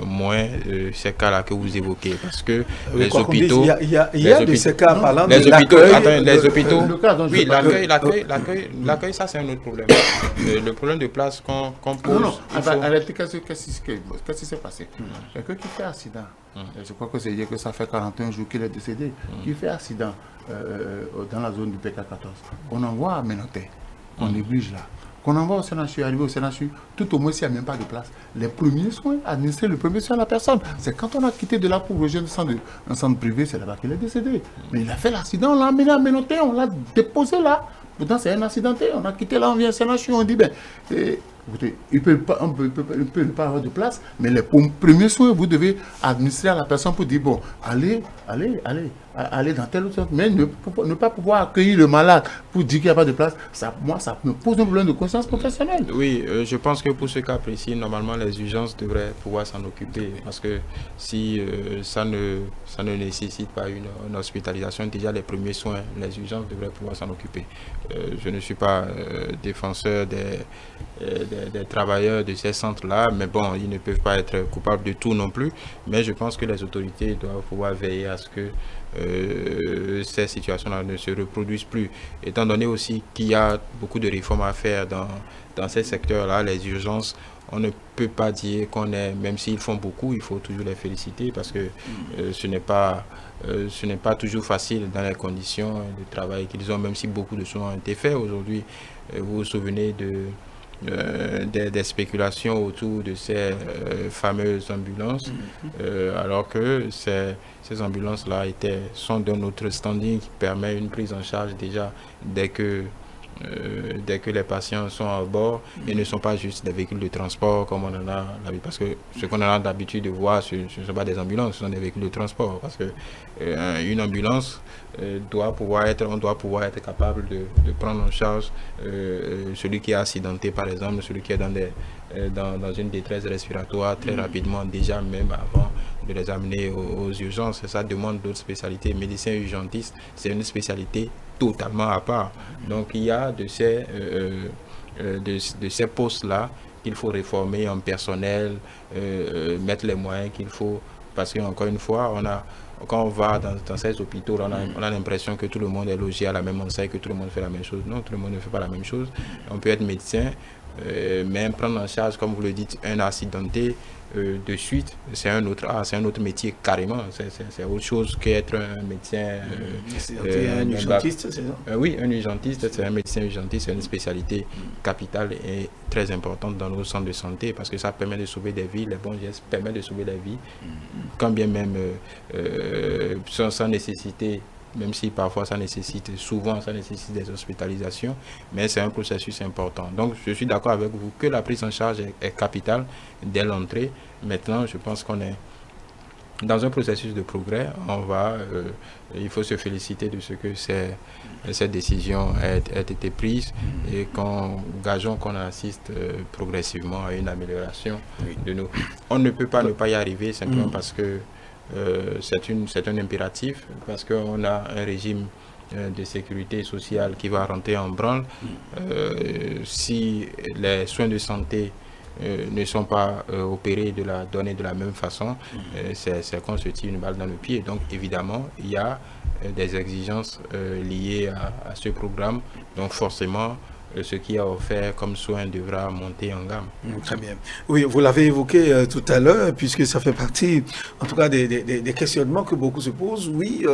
moins ces cas-là que vous évoquez. Parce que les hôpitaux... Il y a de ces cas parlant de les hôpitaux... Oui, l'accueil, ça c'est un autre problème. Le problème de place qu'on pose... Non, arrêtez, qu'est-ce qui s'est passé? Quelqu'un qui fait accident, je crois que c'est dire que ça fait 41 jours qu'il est décédé, qui fait accident dans la zone du PK14. On envoie à Ménoté, on néglige là. Qu'on envoie au CNHU, arrivé au CNHU, tout au moins s'il n'y a même pas de place. Les premiers soins, administrer le premier soin à la personne. C'est quand on a quitté de là pour rejoindre un centre privé, c'est là-bas qu'il est décédé. Mais il a fait l'accident, on l'a amené à Ménoté, on l'a déposé là. Pourtant, c'est un accidenté, on a quitté là, on vient au CNHU, on dit, écoutez, il peut ne pas avoir de place, mais les premiers soins, vous devez administrer à la personne pour dire, bon, allez dans tel autre sens, mais ne pas pouvoir accueillir le malade pour dire qu'il n'y a pas de place, ça me pose un problème de conscience professionnelle. Oui, je pense que pour ce cas précis, normalement, les urgences devraient pouvoir s'en occuper, parce que si ça ne nécessite pas une hospitalisation, déjà les premiers soins, les urgences devraient pouvoir s'en occuper. Je ne suis pas défenseur des travailleurs de ces centres-là, mais bon, ils ne peuvent pas être coupables de tout non plus, mais je pense que les autorités doivent pouvoir veiller à ce que ces situations-là ne se reproduisent plus, étant donné aussi qu'il y a beaucoup de réformes à faire dans ces secteurs-là, les urgences. On ne peut pas dire qu'on est, même s'ils font beaucoup, il faut toujours les féliciter parce que ce n'est pas toujours facile dans les conditions de travail qu'ils ont, même si beaucoup de soins ont été faits. Aujourd'hui, vous vous souvenez des spéculations autour de ces fameuses ambulances, alors que ces ambulances-là sont d'un autre standing qui permet une prise en charge déjà dès que les patients sont à bord et ne sont pas juste des véhicules de transport comme on en a l'habitude. Parce que ce qu'on a d'habitude de voir, ce ne sont pas des ambulances, ce sont des véhicules de transport. Parce que une ambulance doit pouvoir être capable de prendre en charge celui qui est accidenté, par exemple, celui qui est dans une détresse respiratoire très rapidement, déjà même avant de les amener aux urgences. Ça demande d'autres spécialités. Médecin urgentiste, c'est une spécialité totalement à part. Donc il y a de ces postes-là qu'il faut réformer en personnel, mettre les moyens qu'il faut, parce qu'encore une fois, quand on va dans ces hôpitaux, on a l'impression que tout le monde est logé à la même enseigne, que tout le monde fait la même chose. Non, tout le monde ne fait pas la même chose. On peut être médecin, mais prendre en charge, comme vous le dites, un accidenté de suite, c'est un autre métier carrément. C'est autre chose qu'être un médecin. Un urgentiste, c'est ça? Oui, un urgentiste, c'est un médecin urgentiste, c'est une spécialité capitale et très importante dans nos centres de santé parce que ça permet de sauver des vies, les bons gestes permettent de sauver des vies, quand bien même sans nécessité. Même si parfois souvent ça nécessite des hospitalisations, mais c'est un processus important. Donc je suis d'accord avec vous que la prise en charge est capitale dès l'entrée. Maintenant, je pense qu'on est dans un processus de progrès. Il faut se féliciter de ce que cette décision ait été prise et gageons qu'on assiste progressivement à une amélioration de nous. On ne peut pas ne pas y arriver simplement parce que c'est un impératif, parce qu'on a un régime de sécurité sociale qui va rentrer en branle. Si les soins de santé ne sont pas opérés donnés de la même façon, c'est qu'on se tire une balle dans le pied. Donc évidemment, il y a des exigences liées à ce programme. Donc forcément, ce qui est offert comme soin devra monter en gamme. Très bien. Oui, vous l'avez évoqué tout à l'heure, puisque ça fait partie, en tout cas, des questionnements que beaucoup se posent. Oui,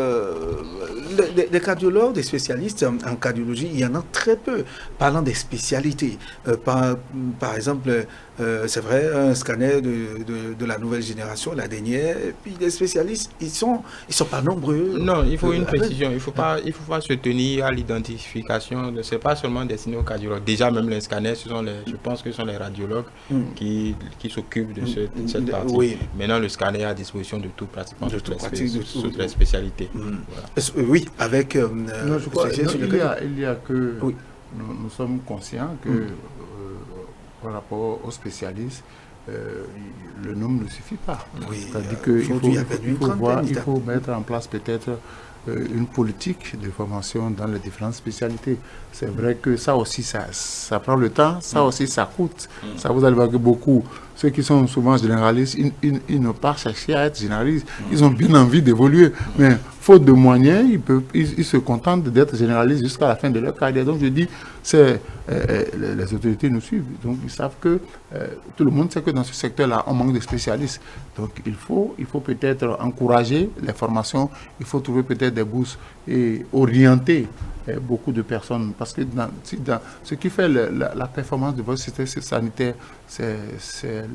des cardiologues, des spécialistes en cardiologie, il y en a très peu. Parlant des spécialités, par exemple, c'est vrai, un scanner de la nouvelle génération, la dernière, et puis les spécialistes, ils sont pas nombreux. Non, il faut une précision. Il ne faut pas se tenir à l'identification. Ce n'est pas seulement destiné aux cardiologues. Déjà, même les scanners, je pense que ce sont les radiologues qui s'occupent de cette partie. Oui. Maintenant, le scanner est à disposition de tout, pratiquement toutes les spécialités. Voilà. Oui, avec... je crois, il y a que... Oui. Nous sommes conscients que par rapport aux spécialistes, le nombre ne suffit pas. Oui, c'est-à-dire qu'il faut mettre en place peut-être une politique de formation dans les différentes spécialités. C'est vrai que ça aussi, ça prend le temps, ça aussi, ça coûte. Ça, vous allez voir que beaucoup, ceux qui sont souvent généralistes, ils n'ont pas cherché à être généralistes. Ils ont bien envie d'évoluer, mais faute de moyens, ils se contentent d'être généralistes jusqu'à la fin de leur carrière. Donc je dis, les autorités nous suivent. Donc ils savent que tout le monde sait que dans ce secteur-là, on manque de spécialistes. Donc il faut peut-être encourager les formations, il faut trouver peut-être des bourses et orienter beaucoup de personnes. Parce que ce qui fait la performance de votre système sanitaire, c'est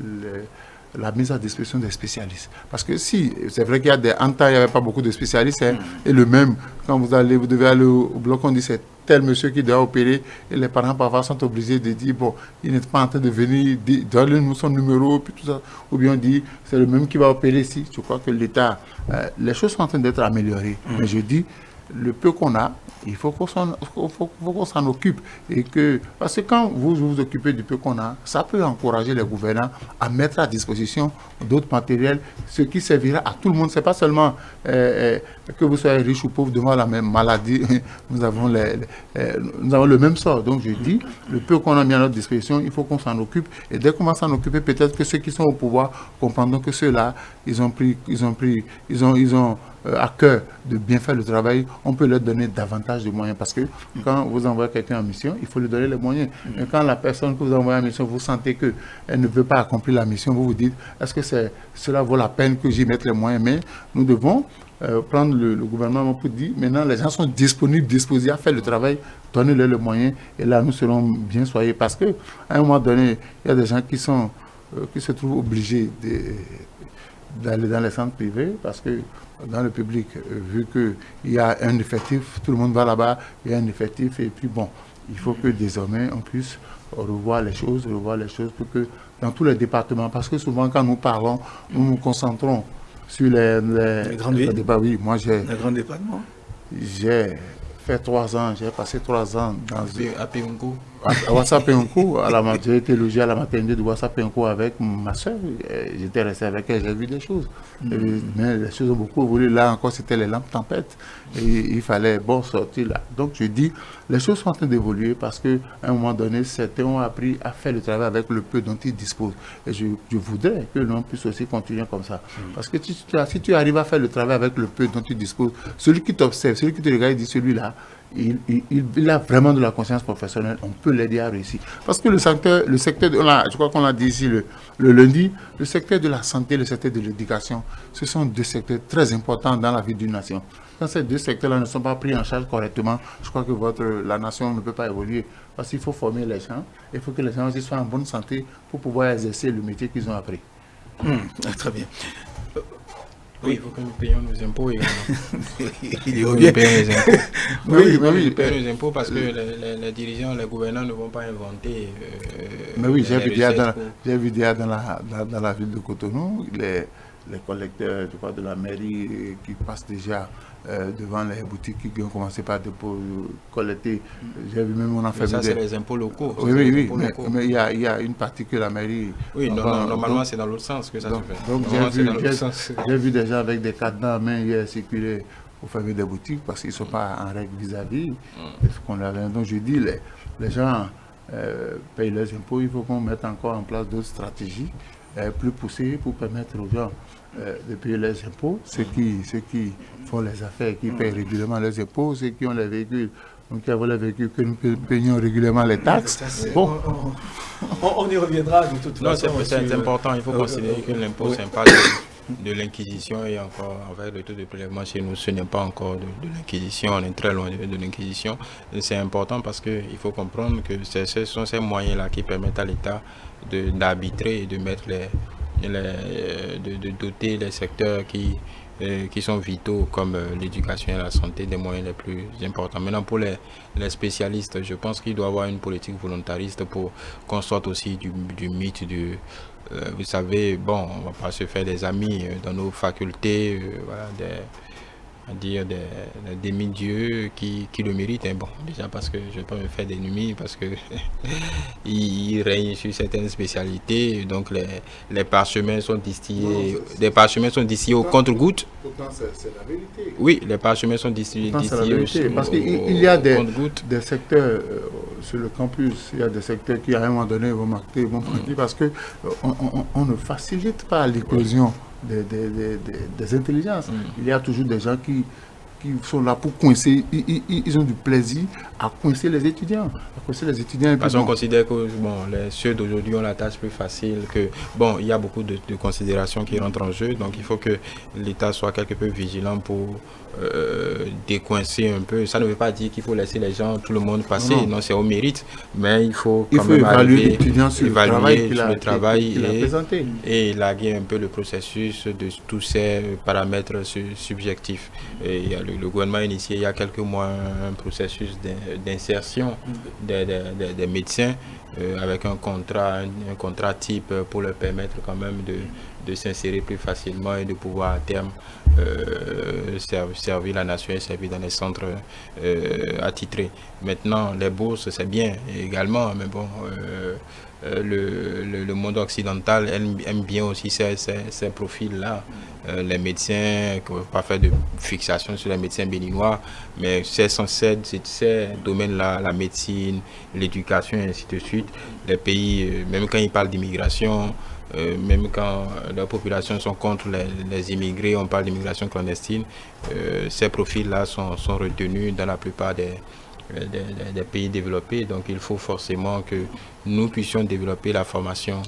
la mise à disposition des spécialistes. Parce que si, c'est vrai qu'il y a en temps, il n'y avait pas beaucoup de spécialistes, et le même, quand vous devez aller au bloc, on dit c'est tel monsieur qui doit opérer, et les parents parfois sont obligés de dire, bon, il n'est pas en train de venir, donner son numéro, puis tout ça, ou bien on dit, c'est le même qui va opérer ici. Je crois que l'État, les choses sont en train d'être améliorées, mais je dis, le peu qu'on a, il faut qu'on s'en occupe. Parce que quand vous vous occupez du peu qu'on a, ça peut encourager les gouvernants à mettre à disposition d'autres matériels, ce qui servira à tout le monde. Ce n'est pas seulement que vous soyez riche ou pauvre devant la même maladie. Nous avons le même sort. Donc je dis, le peu qu'on a mis à notre disposition, il faut qu'on s'en occupe. Et dès qu'on va s'en occuper, peut-être que ceux qui sont au pouvoir comprendront que ceux-là, ils ont à cœur de bien faire le travail, on peut leur donner davantage de moyens. Parce que quand vous envoyez quelqu'un en mission, il faut lui donner les moyens. Et quand la personne que vous envoyez en mission, vous sentez qu'elle ne veut pas accomplir la mission, vous vous dites, est-ce que cela vaut la peine que j'y mette les moyens? Mais nous devons prendre le gouvernement pour dire, maintenant les gens sont disponibles, disposés à faire le travail, donnez-leur les moyens, et là nous serons bien soyez. Parce qu'à un moment donné, il y a des gens qui se trouvent obligés d'aller dans les centres privés, parce que dans le public, vu qu'il y a un effectif, tout le monde va là-bas, il y a un effectif, et puis bon, il faut que désormais on puisse revoir les choses pour que dans tous les départements, parce que souvent quand nous parlons, nous nous concentrons sur les grandes villes. Oui, moi les grands départements. J'ai fait 3 ans, j'ai passé 3 ans à Péonko. À Ouassa-Péonko, j'ai été logé à la maternité de Ouassa-Péonko avec ma soeur. J'étais resté avec elle, j'ai vu des choses. Mais les choses ont beaucoup évolué. Là encore, c'était les lampes tempêtes. Et il fallait sortir là. Donc je dis, les choses sont en train d'évoluer parce qu'à un moment donné, certains ont appris à faire le travail avec le peu dont ils disposent. Et je voudrais que l'on puisse aussi continuer comme ça. Parce que si tu arrives à faire le travail avec le peu dont tu disposes, celui qui t'observe, celui qui te regarde, il dit celui-là, il a vraiment de la conscience professionnelle, on peut l'aider à réussir. Parce que le secteur je crois qu'on l'a dit ici le lundi, le secteur de la santé, le secteur de l'éducation, ce sont 2 secteurs très importants dans la vie d'une nation. Quand ces 2 secteurs-là ne sont pas pris en charge correctement, je crois que la nation ne peut pas évoluer. Parce qu'il faut former les gens, il faut que les gens aussi soient en bonne santé pour pouvoir exercer le métier qu'ils ont appris. Très bien. Oui, il faut que nous payions nos impôts également. Il y a bien payer les impôts. Oui, payer nos impôts parce que les dirigeants, les gouvernants ne vont pas inventer. Mais oui, j'ai vu déjà dans la ville de Cotonou, les collecteurs, je crois, de la mairie qui passent déjà devant les boutiques qui ont commencé par collecter. J'ai vu même on a fait. Ça, c'est les impôts locaux. Oui, mais il y a une partie que la mairie. Oui, normalement, c'est dans l'autre sens que ça se fait. Donc, j'ai vu des gens avec des cadenas à main hier circuler au fermer des boutiques parce qu'ils ne sont pas en règle vis-à-vis de ce qu'on a. Donc, je dis, les gens payent leurs impôts. Il faut qu'on mette encore en place d'autres stratégies plus poussées pour permettre aux gens de payer leurs impôts, ceux qui font les affaires, qui payent régulièrement leurs impôts, ceux qui ont les véhicules donc il y avait les véhicules que nous payons régulièrement les taxes. Bon. On y reviendra de toute façon. Non, c'est important. Il faut considérer que l'impôt, c'est un pas de l'inquisition, et encore avec le taux de prélèvement chez nous, ce n'est pas encore de l'inquisition, on est très loin de l'inquisition. C'est important parce qu'il faut comprendre que ce sont ces moyens-là qui permettent à l'État d'arbitrer et de mettre de doter les secteurs qui sont vitaux comme l'éducation et la santé des moyens les plus importants. Maintenant, pour les spécialistes, je pense qu'il doit y avoir une politique volontariste pour qu'on sorte aussi du mythe vous savez, bon, on ne va pas se faire des amis dans nos facultés, voilà, des demi-dieux qui le méritent. Bon, déjà parce que je ne vais pas me faire d'ennemis, parce que ils règnent sur certaines spécialités, donc les parchemins sont distillés, au compte-gouttes. Pourtant, c'est la vérité. Oui, les parchemins sont distillés parce qu'il y a des secteurs sur le campus, il y a des secteurs qui à un moment donné vont marquer, parce que on ne facilite pas l'éclosion des intelligences. Il y a toujours des gens qui sont là pour coincer, ils ont du plaisir à coincer les étudiants. Parce qu'on considère que ceux d'aujourd'hui ont la tâche plus facile, que il y a beaucoup de considérations qui rentrent en jeu, donc il faut que l'État soit quelque peu vigilant pour décoincer un peu. Ça ne veut pas dire qu'il faut laisser tout le monde passer, non, c'est au mérite, mais il faut quand même évaluer l'étudiant sur le travail présenté et élaguer un peu le processus de tous ces paramètres subjectifs. Et il y a le gouvernement a initié il y a quelques mois un processus d'insertion des médecins avec un contrat type pour leur permettre quand même de s'insérer plus facilement et de pouvoir à terme servir la nation et servir dans les centres attitrés. Maintenant, les bourses, c'est bien également, mais bon, le monde occidental aime bien aussi ces profils-là. Les médecins, on ne peut pas faire de fixation sur les médecins béninois, mais ces domaines-là, la médecine, l'éducation et ainsi de suite, les pays, même quand ils parlent d'immigration, même quand leurs populations sont contre les immigrés, on parle d'immigration clandestine, ces profils-là sont retenus dans la plupart des pays développés. Donc il faut forcément que nous puissions développer la formation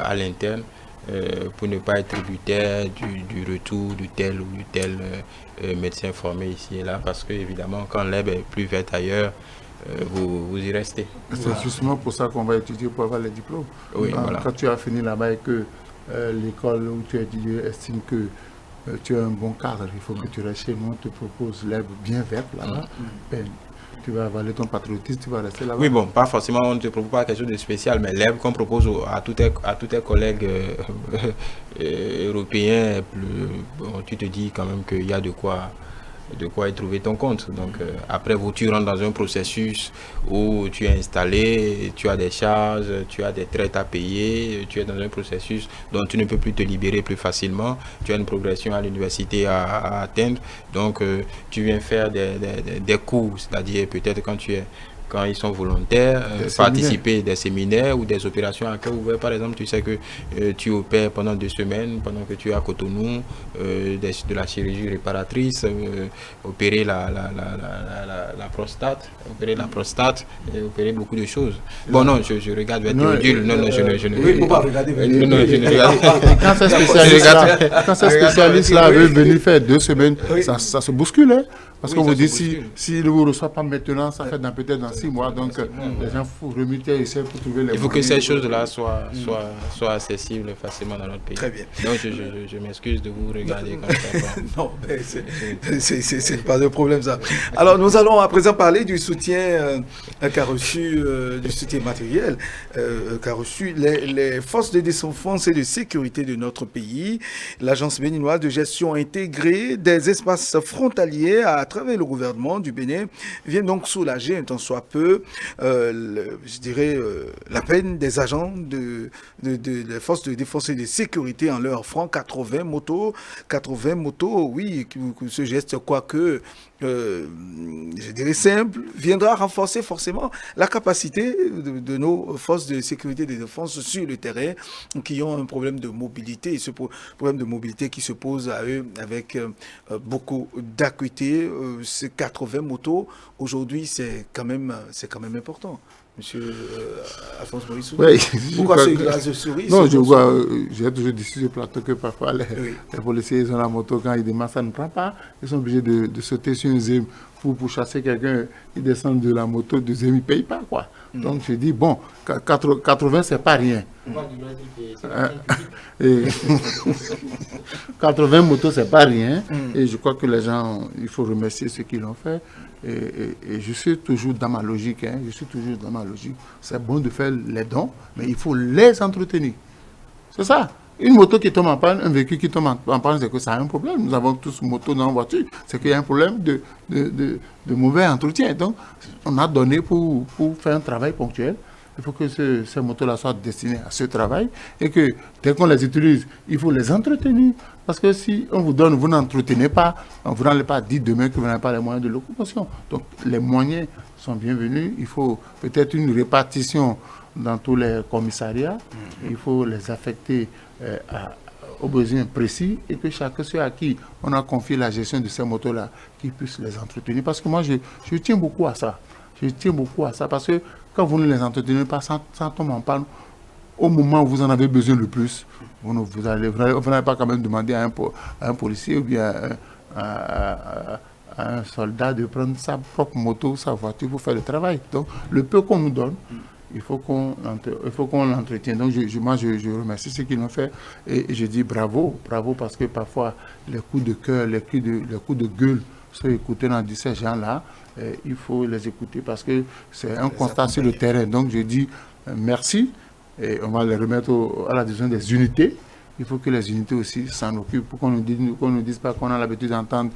à l'interne pour ne pas être tributaire du retour du tel ou du tel médecin formé ici et là, parce que évidemment quand l'herbe est plus verte ailleurs, vous y restez. C'est justement pour ça qu'on va étudier pour avoir les diplômes. Oui, voilà. Quand tu as fini là-bas et que l'école où tu étudies estime que tu as un bon cadre, il faut que tu restes chez nous, on te propose l'herbe bien verte là-bas. Tu vas avaler ton patriotisme, tu vas rester là-bas. Oui, bon, pas forcément, on ne te propose pas quelque chose de spécial, mais l'herbe qu'on propose à tous tes collègues européens, tu te dis quand même qu'il y a de quoi y trouver ton compte. Donc après, tu rentres dans un processus où tu es installé, tu as des charges, tu as des traites à payer, tu es dans un processus dont tu ne peux plus te libérer plus facilement, tu as une progression à l'université à atteindre, donc tu viens faire des cours, c'est-à-dire peut-être quand ils sont volontaires, participer des séminaires ou des opérations à cœur ouvert. Par exemple, tu sais que tu opères pendant 2 semaines, pendant que tu es à Cotonou, de la chirurgie réparatrice, opérer la prostate, et opérer beaucoup de choses. Bon, non, je regarde vers Théodule. Non, je ne oui, faut pas regarder. Quand ces spécialistes-là veulent venir faire 2 semaines, ça se bouscule, hein? Parce qu'on vous dit, si ne vous reçoit pas maintenant, ça fait peut-être dans 6 mois. Donc, les gens faut remuter, essayer pour trouver les. Il faut que ces choses-là soient accessibles facilement dans notre pays. Très bien. Donc, je m'excuse de vous regarder comme ça. Non, mais c'est pas de problème, ça. Alors, nous allons à présent parler du soutien qu'a reçu, du soutien matériel qu'a reçu les forces de défense et de sécurité de notre pays. L'Agence béninoise de gestion intégrée des espaces frontaliers à travers le gouvernement du Bénin vient donc soulager un tant soit peu, je dirais, la peine des agents des forces de défense et de sécurité en leur offrant 80 motos, oui, ce geste, quoique je dirais simple, viendra renforcer forcément la capacité de nos forces de sécurité et de défense sur le terrain qui ont un problème de mobilité, et ce problème de mobilité qui se pose à eux avec beaucoup d'acuité. Ces 80 motos, aujourd'hui, c'est quand même important. Monsieur Alphonse Maurice. Oui, pourquoi ce glace de souris? Non, je vois, j'ai toujours dit sur le plateau que parfois les policiers ils ont la moto, quand ils démarrent, ça ne prend pas. Ils sont obligés de sauter sur une zème pour chasser quelqu'un. Ils descendent de la moto, de zème, ils ne payent pas, quoi. Donc je dis, bon, 80, c'est pas rien. 80 motos, c'est pas rien. Et je crois que les gens, il faut remercier ceux qui l'ont fait. Et je suis toujours dans ma logique. C'est bon de faire les dons, mais il faut les entretenir. C'est ça. Une moto qui tombe en panne, un véhicule qui tombe en panne, c'est que ça a un problème. Nous avons tous une moto dans la voiture. C'est qu'il y a un problème de mauvais entretien. Donc, on a donné pour faire un travail ponctuel. Il faut que ces motos-là soient destinées à ce travail et que dès qu'on les utilise, il faut les entretenir. Parce que si on vous donne, vous n'entretenez pas, vous n'allez pas dire demain que vous n'avez pas les moyens de locomotion. Donc les moyens sont bienvenus. Il faut peut-être une répartition dans tous les commissariats. Il faut les affecter aux besoins précis et que chacun, ceux à qui on a confié la gestion de ces motos-là, qui puissent les entretenir. Parce que moi, je tiens beaucoup à ça. Je tiens beaucoup à ça parce que quand vous ne les entretenez pas, ça tombe en panne. Au moment où vous en avez besoin le plus, vous n'allez pas quand même demander à un policier ou bien à un soldat de prendre sa propre moto, sa voiture pour faire le travail. Donc, le peu qu'on nous donne, il faut qu'on l'entretienne. Donc, moi, je remercie ceux qui l'ont fait et je dis bravo parce que parfois, les coups de cœur, les coups de gueule sont écoutés dans ces gens-là. Il faut les écouter parce que c'est un constat sur le terrain. Donc, je dis merci. Et on va les remettre à la discussion des unités. Il faut que les unités aussi s'en occupent pour qu'on ne dise pas qu'on a l'habitude d'entendre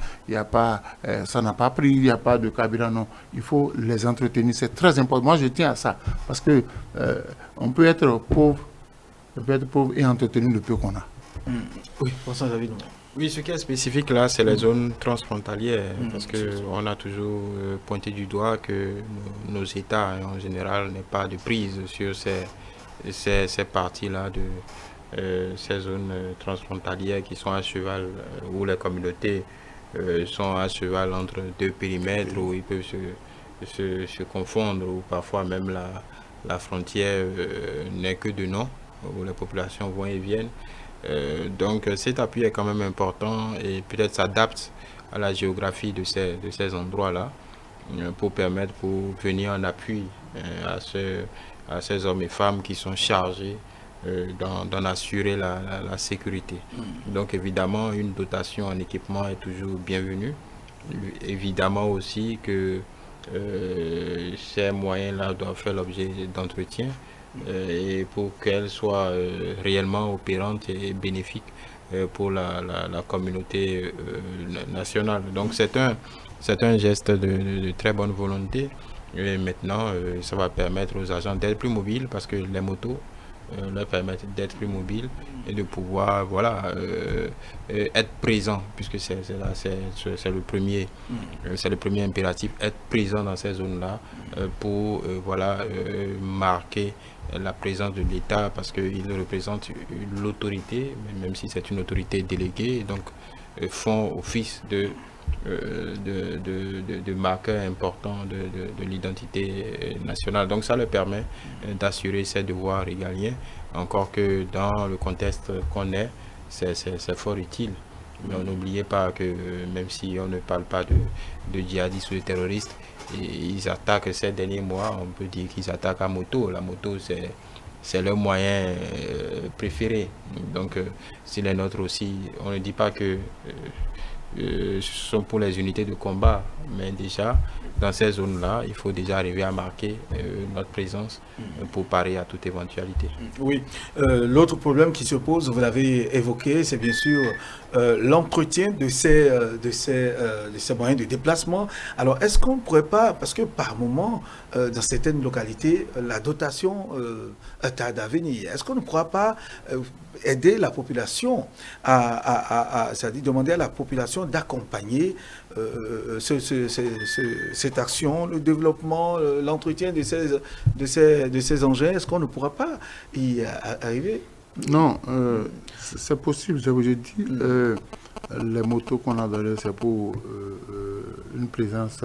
ça n'a pas pris, il n'y a pas de carburant. Non, il faut les entretenir. C'est très important. Moi, je tiens à ça. Parce que on peut être pauvre et entretenir le peu qu'on a. Oui, pour ça, David. Oui, ce qui est spécifique là, c'est les zones transfrontalières, parce qu'on a toujours pointé du doigt que nos États, en général, n'aient pas de prise sur ces parties-là ces zones transfrontalières qui sont à cheval, où les communautés sont à cheval entre deux périmètres, où ils peuvent se confondre, ou parfois même la frontière n'est que de nom, où les populations vont et viennent. Donc cet appui est quand même important et peut-être s'adapte à la géographie de ces endroits-là pour venir en appui à ces hommes et femmes qui sont chargés d'en assurer la sécurité. Donc évidemment, une dotation en équipement est toujours bienvenue. Évidemment aussi que ces moyens-là doivent faire l'objet d'entretien et pour qu'elles soient réellement opérantes et bénéfiques pour la communauté nationale. Donc c'est un geste de très bonne volonté. Et maintenant, ça va permettre aux agents d'être plus mobiles parce que les motos leur permettent d'être plus mobiles et de pouvoir être présents, puisque c'est le premier impératif, être présent dans ces zones-là pour marquer la présence de l'État parce qu'il représente l'autorité, même si c'est une autorité déléguée, donc font office de marqueurs importants de l'identité nationale. Donc ça leur permet d'assurer ses devoirs régaliens, encore que dans le contexte qu'on est, c'est fort utile. Mais n'oubliez pas que même si on ne parle pas de djihadistes ou de terroristes, ils attaquent ces derniers mois, on peut dire qu'ils attaquent à moto. La moto, c'est leur moyen préféré. Donc c'est les nôtres aussi. On ne dit pas que ce sont pour les unités de combat, mais déjà dans ces zones-là, il faut déjà arriver à marquer notre présence pour parer à toute éventualité. Oui, l'autre problème qui se pose, vous l'avez évoqué, c'est bien sûr l'entretien de ces moyens de déplacement. Alors, est-ce qu'on ne pourrait pas, parce que par moment, dans certaines localités, la dotation tarde à venir, est-ce qu'on ne pourra pas aider la population c'est-à-dire demander à la population population d'accompagner cette action, le développement, l'entretien de ces engins. Est-ce qu'on ne pourra pas y arriver? Non, c'est possible, je vous ai dit. Les motos qu'on a données, c'est pour une présence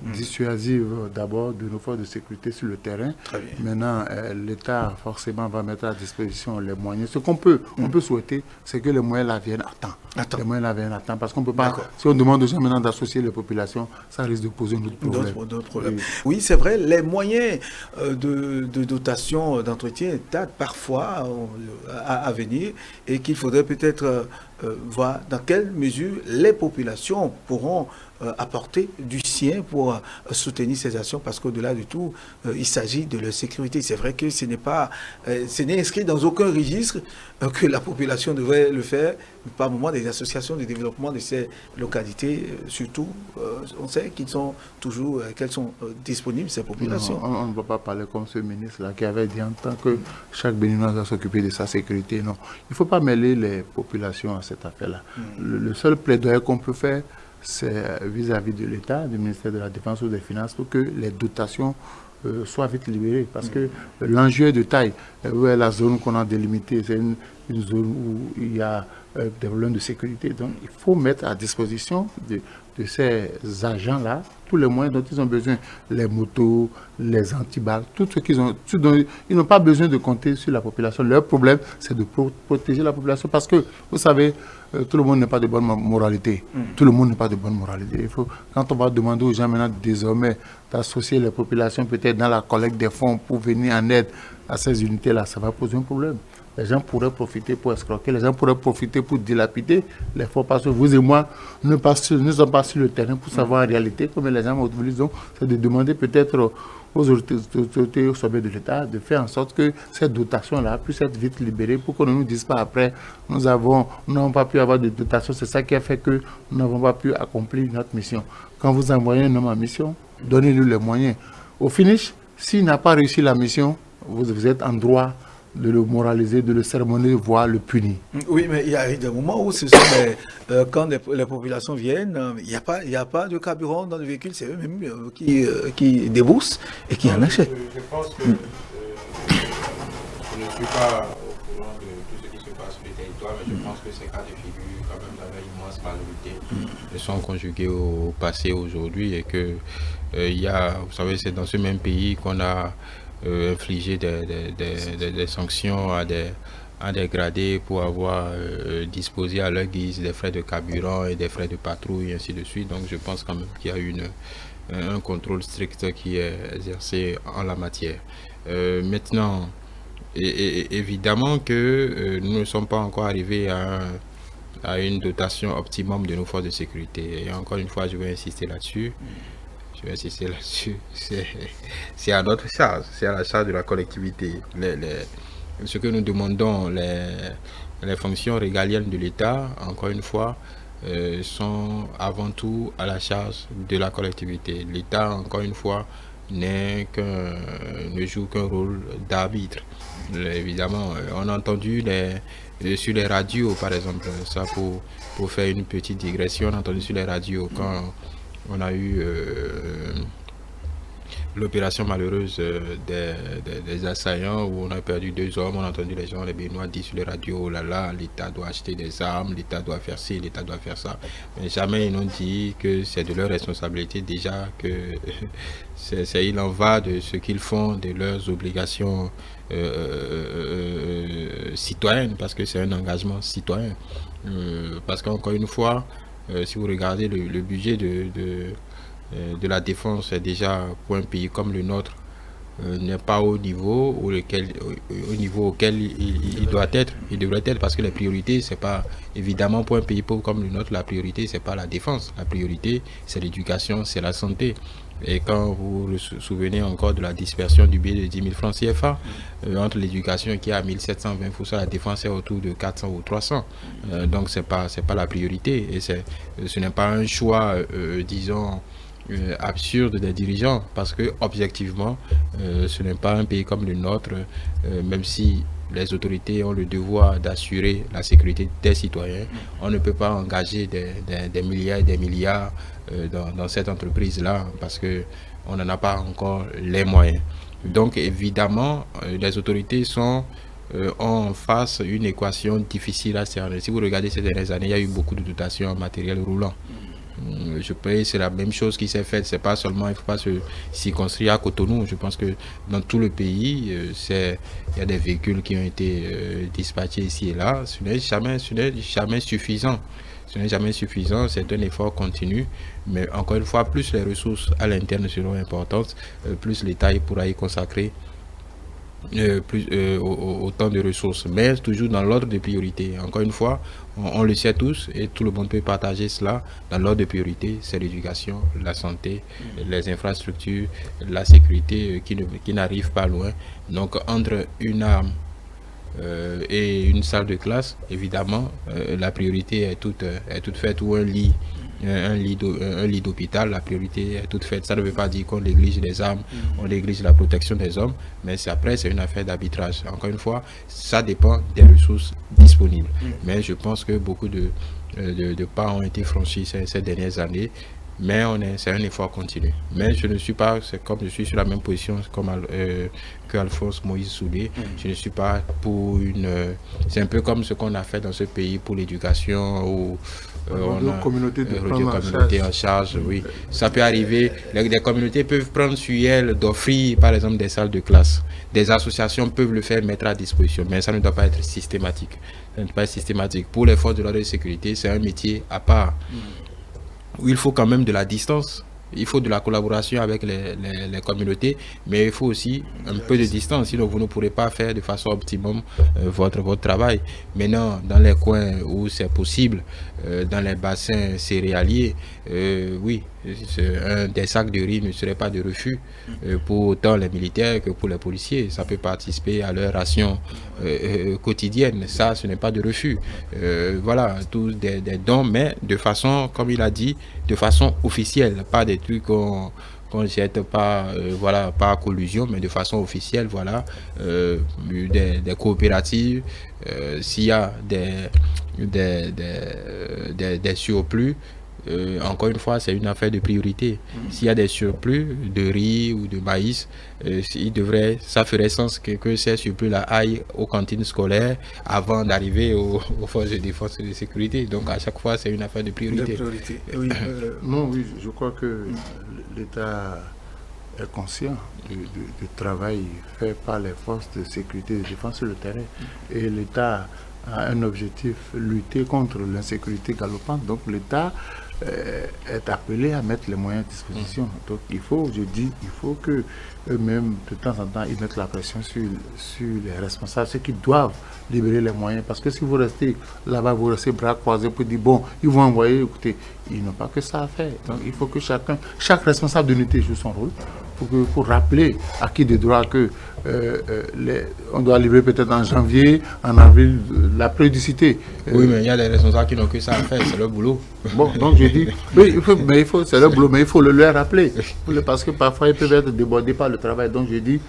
dissuasive d'abord de nos forces de sécurité sur le terrain. Maintenant, l'État forcément va mettre à disposition les moyens. Ce qu'on peut, on peut souhaiter, c'est que les moyens là viennent à temps. Les moyens là viennent à temps, parce qu'on peut pas, si on demande aux gens maintenant d'associer les populations, ça risque de poser un autre problème. D'autres problèmes. Oui, c'est vrai, les moyens de dotation d'entretien tardent parfois à venir, et qu'il faudrait peut-être voir dans quelle mesure les populations pourront apporter du sien pour soutenir ces actions, parce qu'au-delà de tout, il s'agit de leur sécurité. C'est vrai que ce n'est inscrit dans aucun registre que la population devrait le faire, par moment des associations de développement de ces localités, surtout, on sait qu'elles sont disponibles, ces populations. Non, on ne va pas parler comme ce ministre-là qui avait dit en tant que chaque Béninois doit s'occuper de sa sécurité. Non, il ne faut pas mêler les populations à cette affaire-là. Le seul plaidoyer qu'on peut faire, c'est vis-à-vis de l'État, du ministère de la Défense ou des Finances, pour que les dotations soient vite libérées. Parce que l'enjeu est de taille. La zone qu'on a délimitée, c'est une zone où il y a des problèmes de sécurité. Donc, il faut mettre à disposition de ces agents-là tous les moyens dont ils ont besoin. Les motos, les antiballes, tout ce qu'ils ont. Ils n'ont pas besoin de compter sur la population. Leur problème, c'est de protéger la population. Parce que, vous savez, tout le monde n'est pas de bonne moralité. Tout le monde n'est pas de bonne moralité. Quand on va demander aux gens maintenant désormais d'associer les populations peut-être dans la collecte des fonds pour venir en aide à ces unités-là, ça va poser un problème. Les gens pourraient profiter pour escroquer, les gens pourraient profiter pour dilapider les fonds, parce que vous et moi, nous ne sommes pas sur le terrain pour savoir en réalité comment les gens mobilisent. C'est de demander peut-être aux autorités au sommet de l'État de faire en sorte que cette dotation-là puisse être vite libérée pour qu'on ne nous dise pas après, nous n'avons pas pu avoir de dotation. C'est ça qui a fait que nous n'avons pas pu accomplir notre mission. Quand vous envoyez un homme en mission, donnez-lui les moyens. Au finish, s'il n'a pas réussi la mission, vous êtes en droit de le moraliser, de le sermonner, voire le punir. Oui, mais il y a des moments où quand les populations viennent, il n'y a pas de carburant dans le véhicule, c'est eux-mêmes qui déboursent et qui en achètent. Je pense que je ne suis pas au courant de tout ce qui se passe sur le territoire, mais je pense que ces cas de figure, quand même, dans l'immense majorité, sont conjugués au passé aujourd'hui, et que il y a, vous savez, c'est dans ce même pays qu'on a infliger des sanctions à des gradés pour avoir disposé à leur guise des frais de carburant et des frais de patrouille et ainsi de suite. Donc je pense quand même qu'il y a un contrôle strict qui est exercé en la matière. Maintenant, évidemment que nous ne sommes pas encore arrivés à une dotation optimum de nos forces de sécurité. Et encore une fois, je vais insister là-dessus. C'est à notre charge, c'est à la charge de la collectivité. Ce que nous demandons, les fonctions régaliennes de l'État, encore une fois, sont avant tout à la charge de la collectivité. L'État, encore une fois, ne joue qu'un rôle d'arbitre. Évidemment, on a entendu sur les radios, par exemple, ça pour faire une petite digression, on a entendu sur les radios quand on a eu l'opération malheureuse des assaillants où on a perdu 2 hommes. On a entendu les gens, les Béninois dire sur les radios, oh là là, l'État doit acheter des armes, l'État doit faire ci, l'État doit faire ça. Mais jamais ils n'ont dit que c'est de leur responsabilité déjà, que il en va de ce qu'ils font, de leurs obligations citoyennes, parce que c'est un engagement citoyen. Parce qu'encore une fois, si vous regardez le budget de la défense, déjà pour un pays comme le nôtre, n'est pas au niveau auquel il doit être, il devrait être, parce que les priorités, c'est pas, évidemment pour un pays pauvre comme le nôtre, la priorité c'est pas la défense, la priorité c'est l'éducation, c'est la santé. Et quand vous vous souvenez encore de la dispersion du billet de 10 000 francs CFA, entre l'éducation qui est à 1720%, la défense est autour de 400 ou 300. Donc c'est pas la priorité. Et ce n'est pas un choix, disons, absurde des dirigeants, parce que objectivement, ce n'est pas un pays comme le nôtre, même si les autorités ont le devoir d'assurer la sécurité des citoyens. On ne peut pas engager des milliards et des milliards dans cette entreprise-là parce qu'on n'en a pas encore les moyens. Donc évidemment, les autorités ont en face une équation difficile à cerner. Si vous regardez ces dernières années, il y a eu beaucoup de dotations en matériel roulant. Je pense que c'est la même chose qui s'est faite. C'est pas seulement, il ne faut pas s'y construire à Cotonou. Je pense que dans tout le pays, il y a des véhicules qui ont été dispatchés ici et là. Ce n'est jamais suffisant. Ce n'est jamais suffisant, c'est un effort continu. Mais encore une fois, plus les ressources à l'interne seront importantes, plus l'État pourra y consacrer autant de ressources, mais toujours dans l'ordre de priorité. Encore une fois, on le sait tous et tout le monde peut partager cela. Dans l'ordre de priorité, c'est l'éducation, la santé, les infrastructures, la sécurité qui n'arrive pas loin. Donc entre une arme et une salle de classe, évidemment, la priorité est toute faite, ou un lit d'hôpital, la priorité est toute faite. Ça ne veut pas dire qu'on néglige les armes, on néglige la protection des hommes, mais après c'est une affaire d'arbitrage. Encore une fois, ça dépend des ressources disponibles. Mais je pense que beaucoup de pas ont été franchis ces dernières années. Mais c'est un effort continu. Mais je ne suis pas, c'est comme je suis sur la même position que Alphonse Moïse Soudé. Je ne suis pas pour c'est un peu comme ce qu'on a fait dans ce pays pour l'éducation, où on a communautés en charge. Oui. Ça peut arriver. Les communautés peuvent prendre sur elles d'offrir, par exemple, des salles de classe. Des associations peuvent le faire, mettre à disposition, mais ça ne doit pas être systématique. Ça ne doit pas être systématique. Pour les forces de l'ordre et de sécurité, c'est un métier à part. Où il faut quand même de la distance, il faut de la collaboration avec les communautés, mais il faut aussi un peu de distance, sinon vous ne pourrez pas faire de façon optimum votre travail. Maintenant, dans les coins où c'est possible, dans les bassins céréaliers, oui, des sacs de riz ne serait pas de refus pour autant les militaires que pour les policiers. Ça peut participer à leur ration quotidienne, ça ce n'est pas de refus. Voilà, tous des dons, mais de façon, comme il a dit, de façon officielle, pas des trucs qu'on jette pas, voilà, pas à collusion, mais de façon officielle, voilà, des coopératives, s'il y a des surplus, encore une fois, c'est une affaire de priorité. S'il y a des surplus de riz ou de maïs, ça ferait sens que ces surplus-là aillent aux cantines scolaires avant d'arriver aux forces de défense et de sécurité. Donc à chaque fois, c'est une affaire de priorité. Oui, non, oui, je crois que l'État est conscient du travail fait par les forces de sécurité et de défense sur le terrain. Et l'État a un objectif, lutter contre l'insécurité galopante. Donc l'État est appelé à mettre les moyens à disposition. Donc il faut que eux-mêmes, de temps en temps, ils mettent la pression sur les responsables, ceux qui doivent libérer les moyens. Parce que si vous restez là-bas, vous restez bras croisés pour dire, bon, ils vont envoyer, écoutez, ils n'ont pas que ça à faire. Donc il faut que chaque responsable d'unité joue son rôle pour rappeler à qui de droit que on doit livrer peut-être en janvier, en avril, la périodicité. Oui, mais il y a des responsables qui n'ont que ça à faire, c'est leur boulot. Bon, donc je dis, c'est leur boulot, mais il faut le leur rappeler. Parce que parfois, ils peuvent être débordés par le travail. Donc je dis,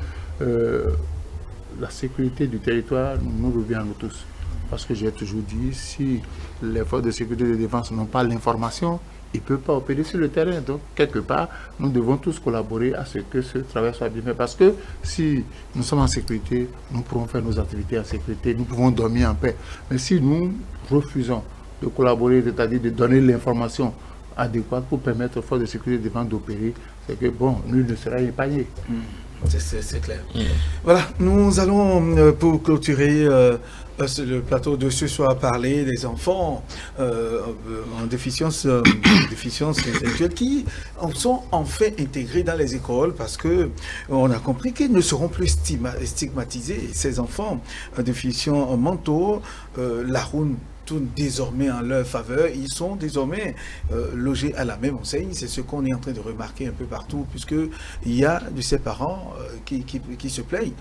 la sécurité du territoire nous revient à nous tous. Parce que j'ai toujours dit, si les forces de sécurité et de défense n'ont pas l'information, ils ne peuvent pas opérer sur le terrain. Donc, quelque part, nous devons tous collaborer à ce que ce travail soit bien fait. Parce que si nous sommes en sécurité, nous pourrons faire nos activités en sécurité, nous pouvons dormir en paix. Mais si nous refusons de collaborer, c'est-à-dire de donner l'information adéquate pour permettre aux forces de sécurité et de défense d'opérer, c'est que, bon, nul ne sera épargné. C'est clair. Voilà, nous allons, pour clôturer le plateau de ce soir, parler des enfants en déficience intellectuelle qui sont enfin intégrés dans les écoles parce que on a compris qu'ils ne seront plus stigmatisés. Ces enfants déficients mentaux, la roue tourne désormais en leur faveur. Ils sont désormais logés à la même enseigne. C'est ce qu'on est en train de remarquer un peu partout, puisqu'il y a de ces parents qui se plaignent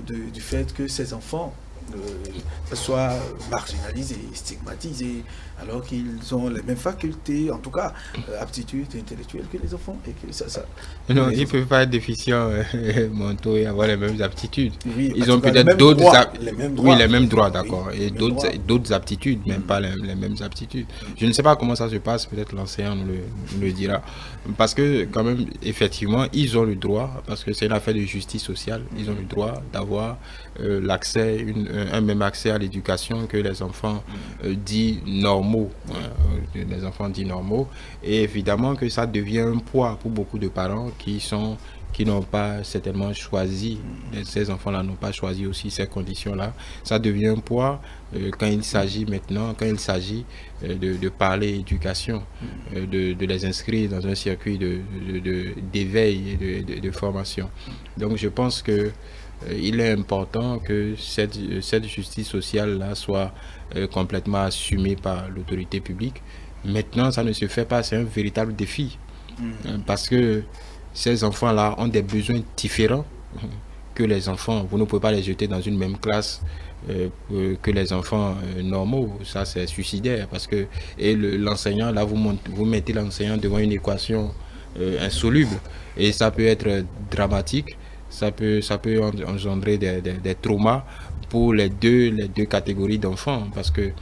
du fait que ces enfants soient marginalisés, stigmatisés, alors qu'ils ont les mêmes facultés, en tout cas aptitudes intellectuelles que les enfants. Et que ça non, ils ne peuvent pas être déficients mentaux et avoir les mêmes aptitudes. Oui, ils ont peut-être d'autres les mêmes droits, d'accord, et d'autres aptitudes, même pas les mêmes aptitudes. Je ne sais pas comment ça se passe, peut-être l'enseignant nous le dira. Parce que quand même, effectivement, ils ont le droit, parce que c'est une affaire de justice sociale, ils ont le droit d'avoir l'accès, un même accès à l'éducation que les enfants dits normaux, les enfants dits normaux, et évidemment que ça devient un poids pour beaucoup de parents qui n'ont pas certainement choisi, ces enfants-là n'ont pas choisi aussi ces conditions-là. Ça devient un poids quand il s'agit de parler éducation, de les inscrire dans un circuit d'éveil et de formation. Donc je pense que il est important que cette justice sociale-là soit complètement assumée par l'autorité publique. Maintenant, ça ne se fait pas, c'est un véritable défi. Parce que ces enfants-là ont des besoins différents que les enfants. Vous ne pouvez pas les jeter dans une même classe que les enfants normaux. Ça, c'est suicidaire. Parce que l'enseignant, là, vous mettez l'enseignant devant une équation insoluble. Et ça peut être dramatique. Ça peut engendrer des traumas pour les deux catégories d'enfants. Parce que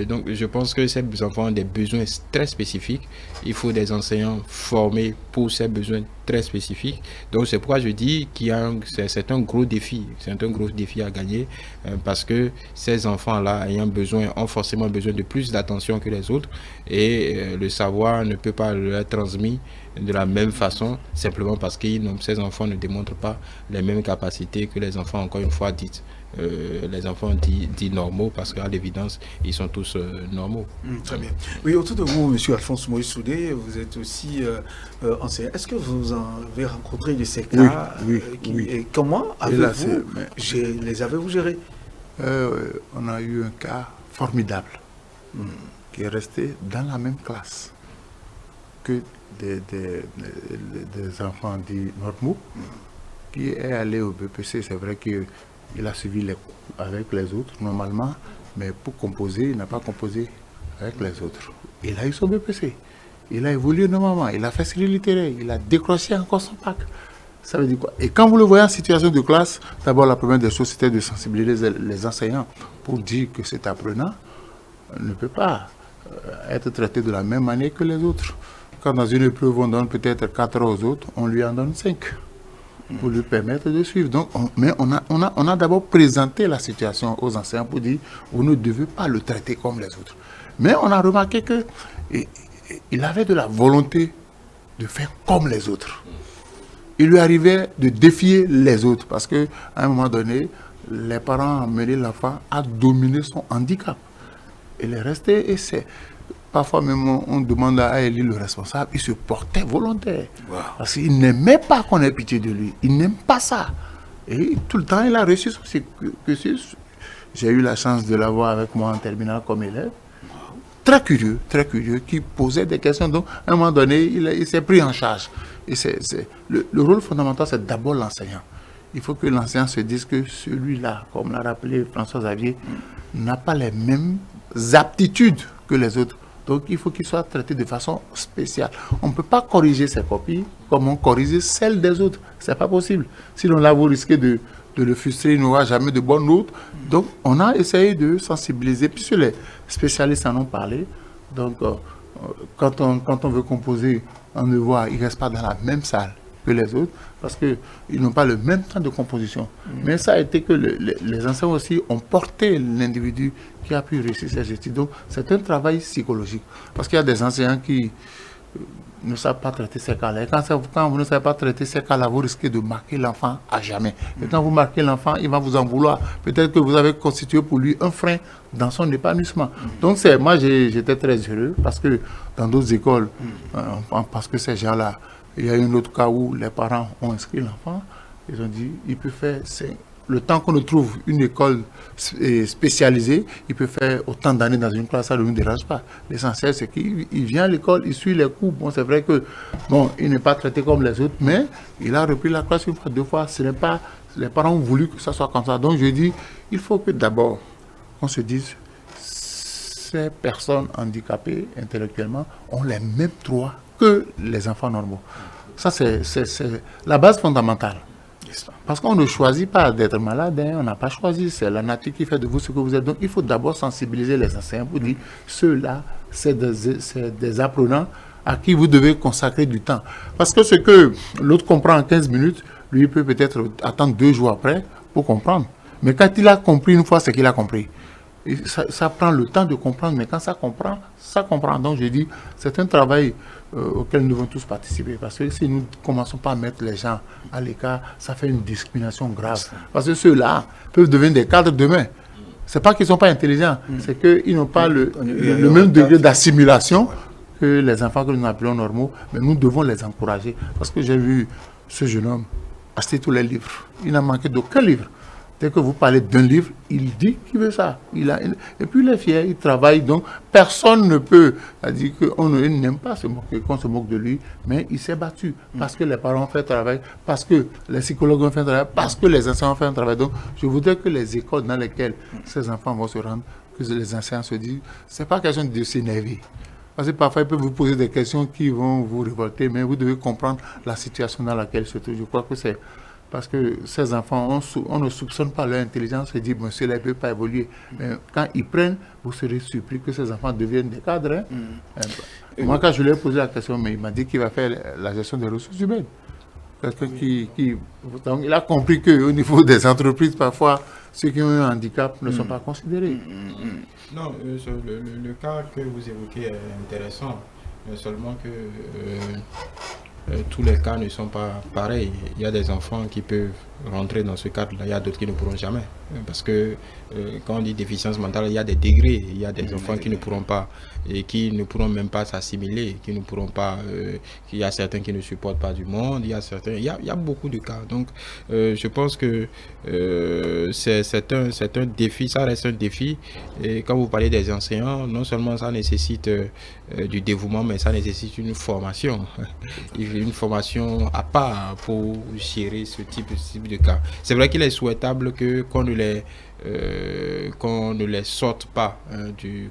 donc je pense que ces enfants ont des besoins très spécifiques. Il faut des enseignants formés pour ces besoins très spécifiques. Donc c'est pourquoi je dis c'est un gros défi. C'est un gros défi à gagner parce que ces enfants-là ont forcément besoin de plus d'attention que les autres et le savoir ne peut pas leur être transmis de la même façon simplement parce que ces enfants ne démontrent pas les mêmes capacités que les enfants, encore une fois, dites. Les enfants dits normaux, parce qu'à l'évidence, ils sont tous normaux. Très bien. Oui, autour de vous, M. Alphonse Moïse Soudé, vous êtes aussi enseignant. Est-ce que vous avez rencontré de ces cas? Oui. Et comment les avez-vous gérés? On a eu un cas formidable qui est resté dans la même classe que des enfants dits normaux qui est allé au BPC. C'est vrai que il a suivi les cours avec les autres, normalement, mais pour composer, il n'a pas composé avec les autres. Il a eu son BPC. Il a évolué normalement. Il a fait série littéraire. Il a décroché encore son bac. Ça veut dire quoi? Et quand vous le voyez en situation de classe, d'abord, la première des choses, c'était de sensibiliser les enseignants pour dire que cet apprenant ne peut pas être traité de la même manière que les autres. Quand dans une épreuve, on donne peut-être 4 heures aux autres, on lui en donne 5. Pour lui permettre de suivre. Donc, on a d'abord présenté la situation aux enseignants pour dire vous ne devez pas le traiter comme les autres. Mais on a remarqué qu'il avait de la volonté de faire comme les autres. Il lui arrivait de défier les autres parce qu'à un moment donné, les parents ont mené l'enfant à dominer son handicap. Il est resté et c'est. Parfois même, on demande à Eli, le responsable, il se portait volontaire. Wow. Parce qu'il n'aimait pas qu'on ait pitié de lui. Il n'aime pas ça. Et tout le temps, il a reçu son cursus. J'ai eu la chance de l'avoir avec moi en terminale comme élève. Très curieux, qui posait des questions. Donc, à un moment donné, il s'est pris en charge. Et le rôle fondamental, c'est d'abord l'enseignant. Il faut que l'enseignant se dise que celui-là, comme l'a rappelé François Xavier, n'a pas les mêmes aptitudes que les autres. Donc, il faut qu'il soit traité de façon spéciale. On ne peut pas corriger ses copies comme on corrige celles des autres. Ce n'est pas possible. Sinon, là, vous risquez de le frustrer, il n'aura jamais de bonnes notes. Donc, on a essayé de sensibiliser, puisque les spécialistes en ont parlé. Donc, quand on veut composer un devoir, il ne reste pas dans la même salle que les autres, parce qu'ils n'ont pas le même temps de composition. Mais ça a été que les enseignants aussi ont porté l'individu qui a pu réussir ses études. Donc, c'est un travail psychologique. Parce qu'il y a des enseignants qui ne savent pas traiter ces cas-là. Et quand vous ne savez pas traiter ces cas-là, vous risquez de marquer l'enfant à jamais. Et quand vous marquez l'enfant, il va vous en vouloir. Peut-être que vous avez constitué pour lui un frein dans son épanouissement. Donc, moi, j'étais très heureux parce que dans d'autres écoles, parce que ces gens-là, il y a un autre cas où les parents ont inscrit l'enfant, ils ont dit, il peut faire, le temps qu'on trouve une école spécialisée, il peut faire autant d'années dans une classe, ça ne nous dérange pas. L'essentiel, c'est qu'il vient à l'école, il suit les cours. Bon, c'est vrai que, il n'est pas traité comme les autres, mais il a repris la classe une fois, 2 fois. Ce n'est pas Les parents ont voulu que ça soit comme ça. Donc je dis, il faut que d'abord, on se dise, ces personnes handicapées intellectuellement ont les mêmes droits que les enfants normaux. Ça, c'est la base fondamentale. Parce qu'on ne choisit pas d'être malade, hein, on n'a pas choisi, c'est la nature qui fait de vous ce que vous êtes. Donc il faut d'abord sensibiliser les enseignants pour dire, ceux-là, c'est des apprenants à qui vous devez consacrer du temps. Parce que ce que l'autre comprend en 15 minutes, lui peut peut-être attendre 2 jours après pour comprendre. Mais quand il a compris une fois, c'est qu'il a compris. Et ça prend le temps de comprendre, mais quand ça comprend, ça comprend. Donc je dis, c'est un travail auquel nous devons tous participer. Parce que si nous ne commençons pas à mettre les gens à l'écart, ça fait une discrimination grave. Parce que ceux-là peuvent devenir des cadres demain. Ce n'est pas qu'ils ne sont pas intelligents, c'est qu'ils n'ont pas le même degré d'assimilation que les enfants que nous appelons normaux, mais nous devons les encourager. Parce que j'ai vu ce jeune homme acheter tous les livres. Il n'a manqué d'aucun livre. Dès que vous parlez d'un livre, il dit qu'il veut ça. Et puis il est fier, il travaille. Donc personne ne peut dire qu'on n'aime pas se moquer, qu'on se moque de lui, mais il s'est battu. Parce que les parents ont fait un travail, parce que les psychologues ont fait un travail, parce que les enseignants ont fait un travail. Donc je voudrais que les écoles dans lesquelles ces enfants vont se rendre, que les enseignants se disent, c'est pas question de s'énerver. Parce que parfois, ils peuvent vous poser des questions qui vont vous révolter, mais vous devez comprendre la situation dans laquelle ils se trouvent. Je crois que c'est parce que ces enfants, on ne soupçonne pas leur intelligence et dit, monsieur, là, il ne peut pas évoluer. Mais quand ils prennent, vous serez surpris que ces enfants deviennent des cadres. Hein. Moi, quand je lui ai posé la question, mais il m'a dit qu'il va faire la gestion des ressources humaines. Quelqu'un donc, il a compris qu'au niveau des entreprises, parfois, ceux qui ont un handicap ne sont pas considérés. Non, le cas que vous évoquez est intéressant, mais seulement que tous les cas ne sont pas pareils. Il y a des enfants qui peuvent rentrer dans ce cadre-là, il y a d'autres qui ne pourront jamais. Parce que quand on dit déficience mentale, il y a des degrés. Il y a des enfants qui ne pourront pas et qui ne pourront même pas s'assimiler, qui ne pourront pas. Il y a certains qui ne supportent pas du monde, il y a certains. Il y a beaucoup de cas. Donc, je pense que c'est un défi, ça reste un défi. Et quand vous parlez des enseignants, non seulement ça nécessite du dévouement, mais ça nécessite une formation. Une formation à part pour gérer ce type de cas. C'est vrai qu'il est souhaitable qu'on ne les sorte pas,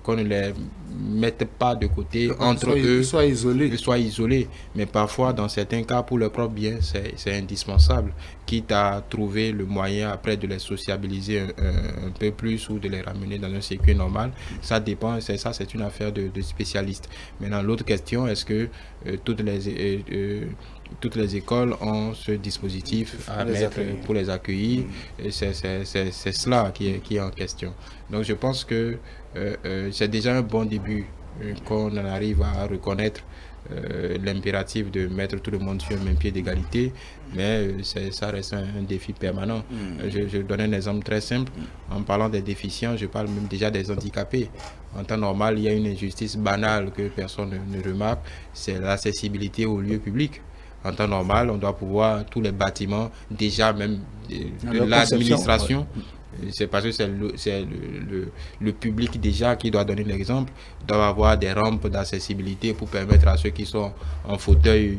qu'on ne les mette pas de côté entre eux. Ils soient isolés. Mais parfois, dans certains cas, pour leur propre bien, c'est indispensable. Quitte à trouver le moyen après de les sociabiliser un peu plus ou de les ramener dans un circuit normal. Ça dépend, c'est une affaire de spécialistes. Maintenant, l'autre question, est-ce que toutes les écoles ont ce dispositif à mettre pour les accueillir? C'est cela qui est en question. Donc je pense que c'est déjà un bon début qu'on en arrive à reconnaître l'impératif de mettre tout le monde sur un même pied d'égalité, mais ça reste un défi permanent. Je donne un exemple très simple. En parlant des déficients, je parle même déjà des handicapés. En temps normal, il y a une injustice banale que personne ne remarque, c'est l'accessibilité aux lieux publics. En temps normal, on doit pouvoir, tous les bâtiments, déjà même de l'administration, c'est parce que c'est le public déjà qui doit donner l'exemple, doit avoir des rampes d'accessibilité pour permettre à ceux qui sont en fauteuil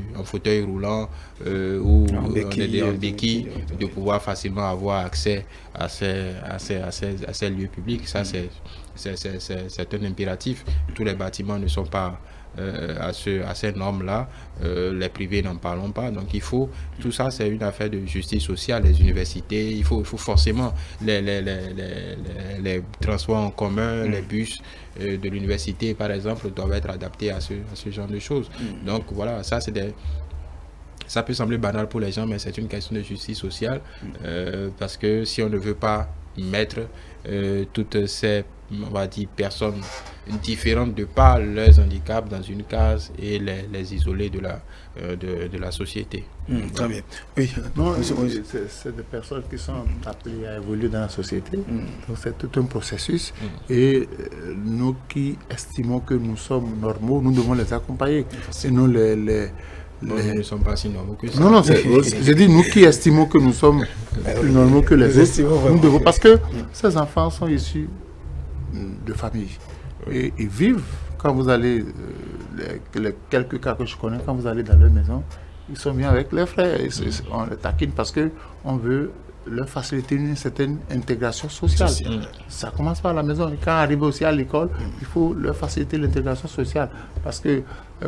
roulant ou en béquille de pouvoir facilement avoir accès à ces lieux publics. Ça, c'est un impératif. Tous les bâtiments ne sont pas à ces normes-là, les privés n'en parlons pas. Donc tout ça c'est une affaire de justice sociale. Les universités, il faut forcément les transports en commun, les bus de l'université par exemple doivent être adaptés à ce genre de choses. Donc voilà, ça peut sembler banal pour les gens, mais c'est une question de justice sociale, parce que si on ne veut pas mettre toutes ces, on va dire, personnes différentes de par leurs handicaps dans une case et les isoler de la société. Très bien. Oui. Non, c'est des personnes qui sont appelées à évoluer dans la société. Donc c'est tout un processus. Et nous qui estimons que nous sommes normaux, nous devons les accompagner. Sinon Nous ne sommes pas si normaux que ça. Non, j'ai dit nous qui estimons que nous sommes plus normaux que les autres. Nous devons, parce que ces enfants sont issus de familles. Et ils vivent, quand vous allez, les quelques cas que je connais, quand vous allez dans leur maison, ils sont bien avec leurs frères. On les taquine parce qu'on veut leur faciliter une certaine intégration sociale. Ça commence par la maison. Et quand arrive aussi à l'école, il faut leur faciliter l'intégration sociale. Parce que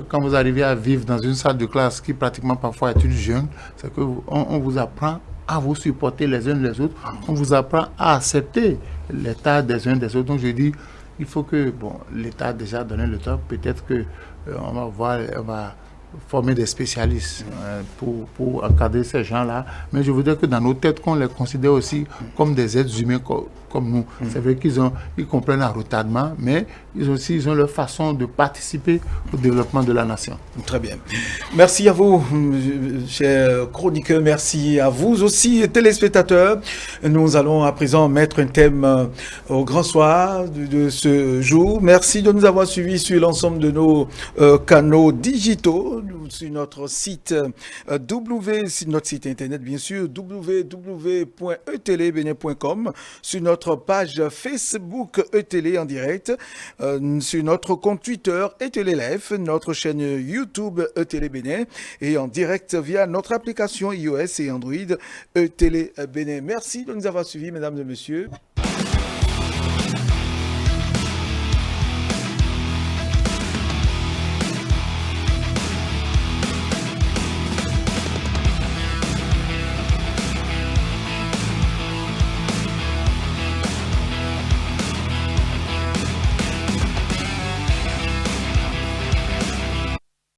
quand vous arrivez à vivre dans une salle de classe qui pratiquement parfois est une jungle, c'est qu'on vous apprend à vous supporter les uns les autres. On vous apprend à accepter l'état des uns des autres. Donc je dis, il faut que, l'État a déjà donné le temps, peut-être que on va former des spécialistes pour encadrer ces gens-là. Mais je voudrais que dans nos têtes, qu'on les considère aussi comme des êtres humains comme nous. C'est vrai ils comprennent à retardement, mais ils ont leur façon de participer au développement de la nation. Très bien. Merci à vous, chers chroniqueurs. Merci à vous aussi, téléspectateurs. Nous allons à présent mettre un thème au grand soir de ce jour. Merci de nous avoir suivis sur l'ensemble de nos canaux digitaux, sur notre site sur notre site internet bien sûr, www.etelebenin.com, sur notre page Facebook ETélé en direct, sur notre compte Twitter ETélé Live, notre chaîne YouTube ETélé Bénin et en direct via notre application iOS et Android ETélé Bénin. Merci de nous avoir suivis, mesdames et messieurs.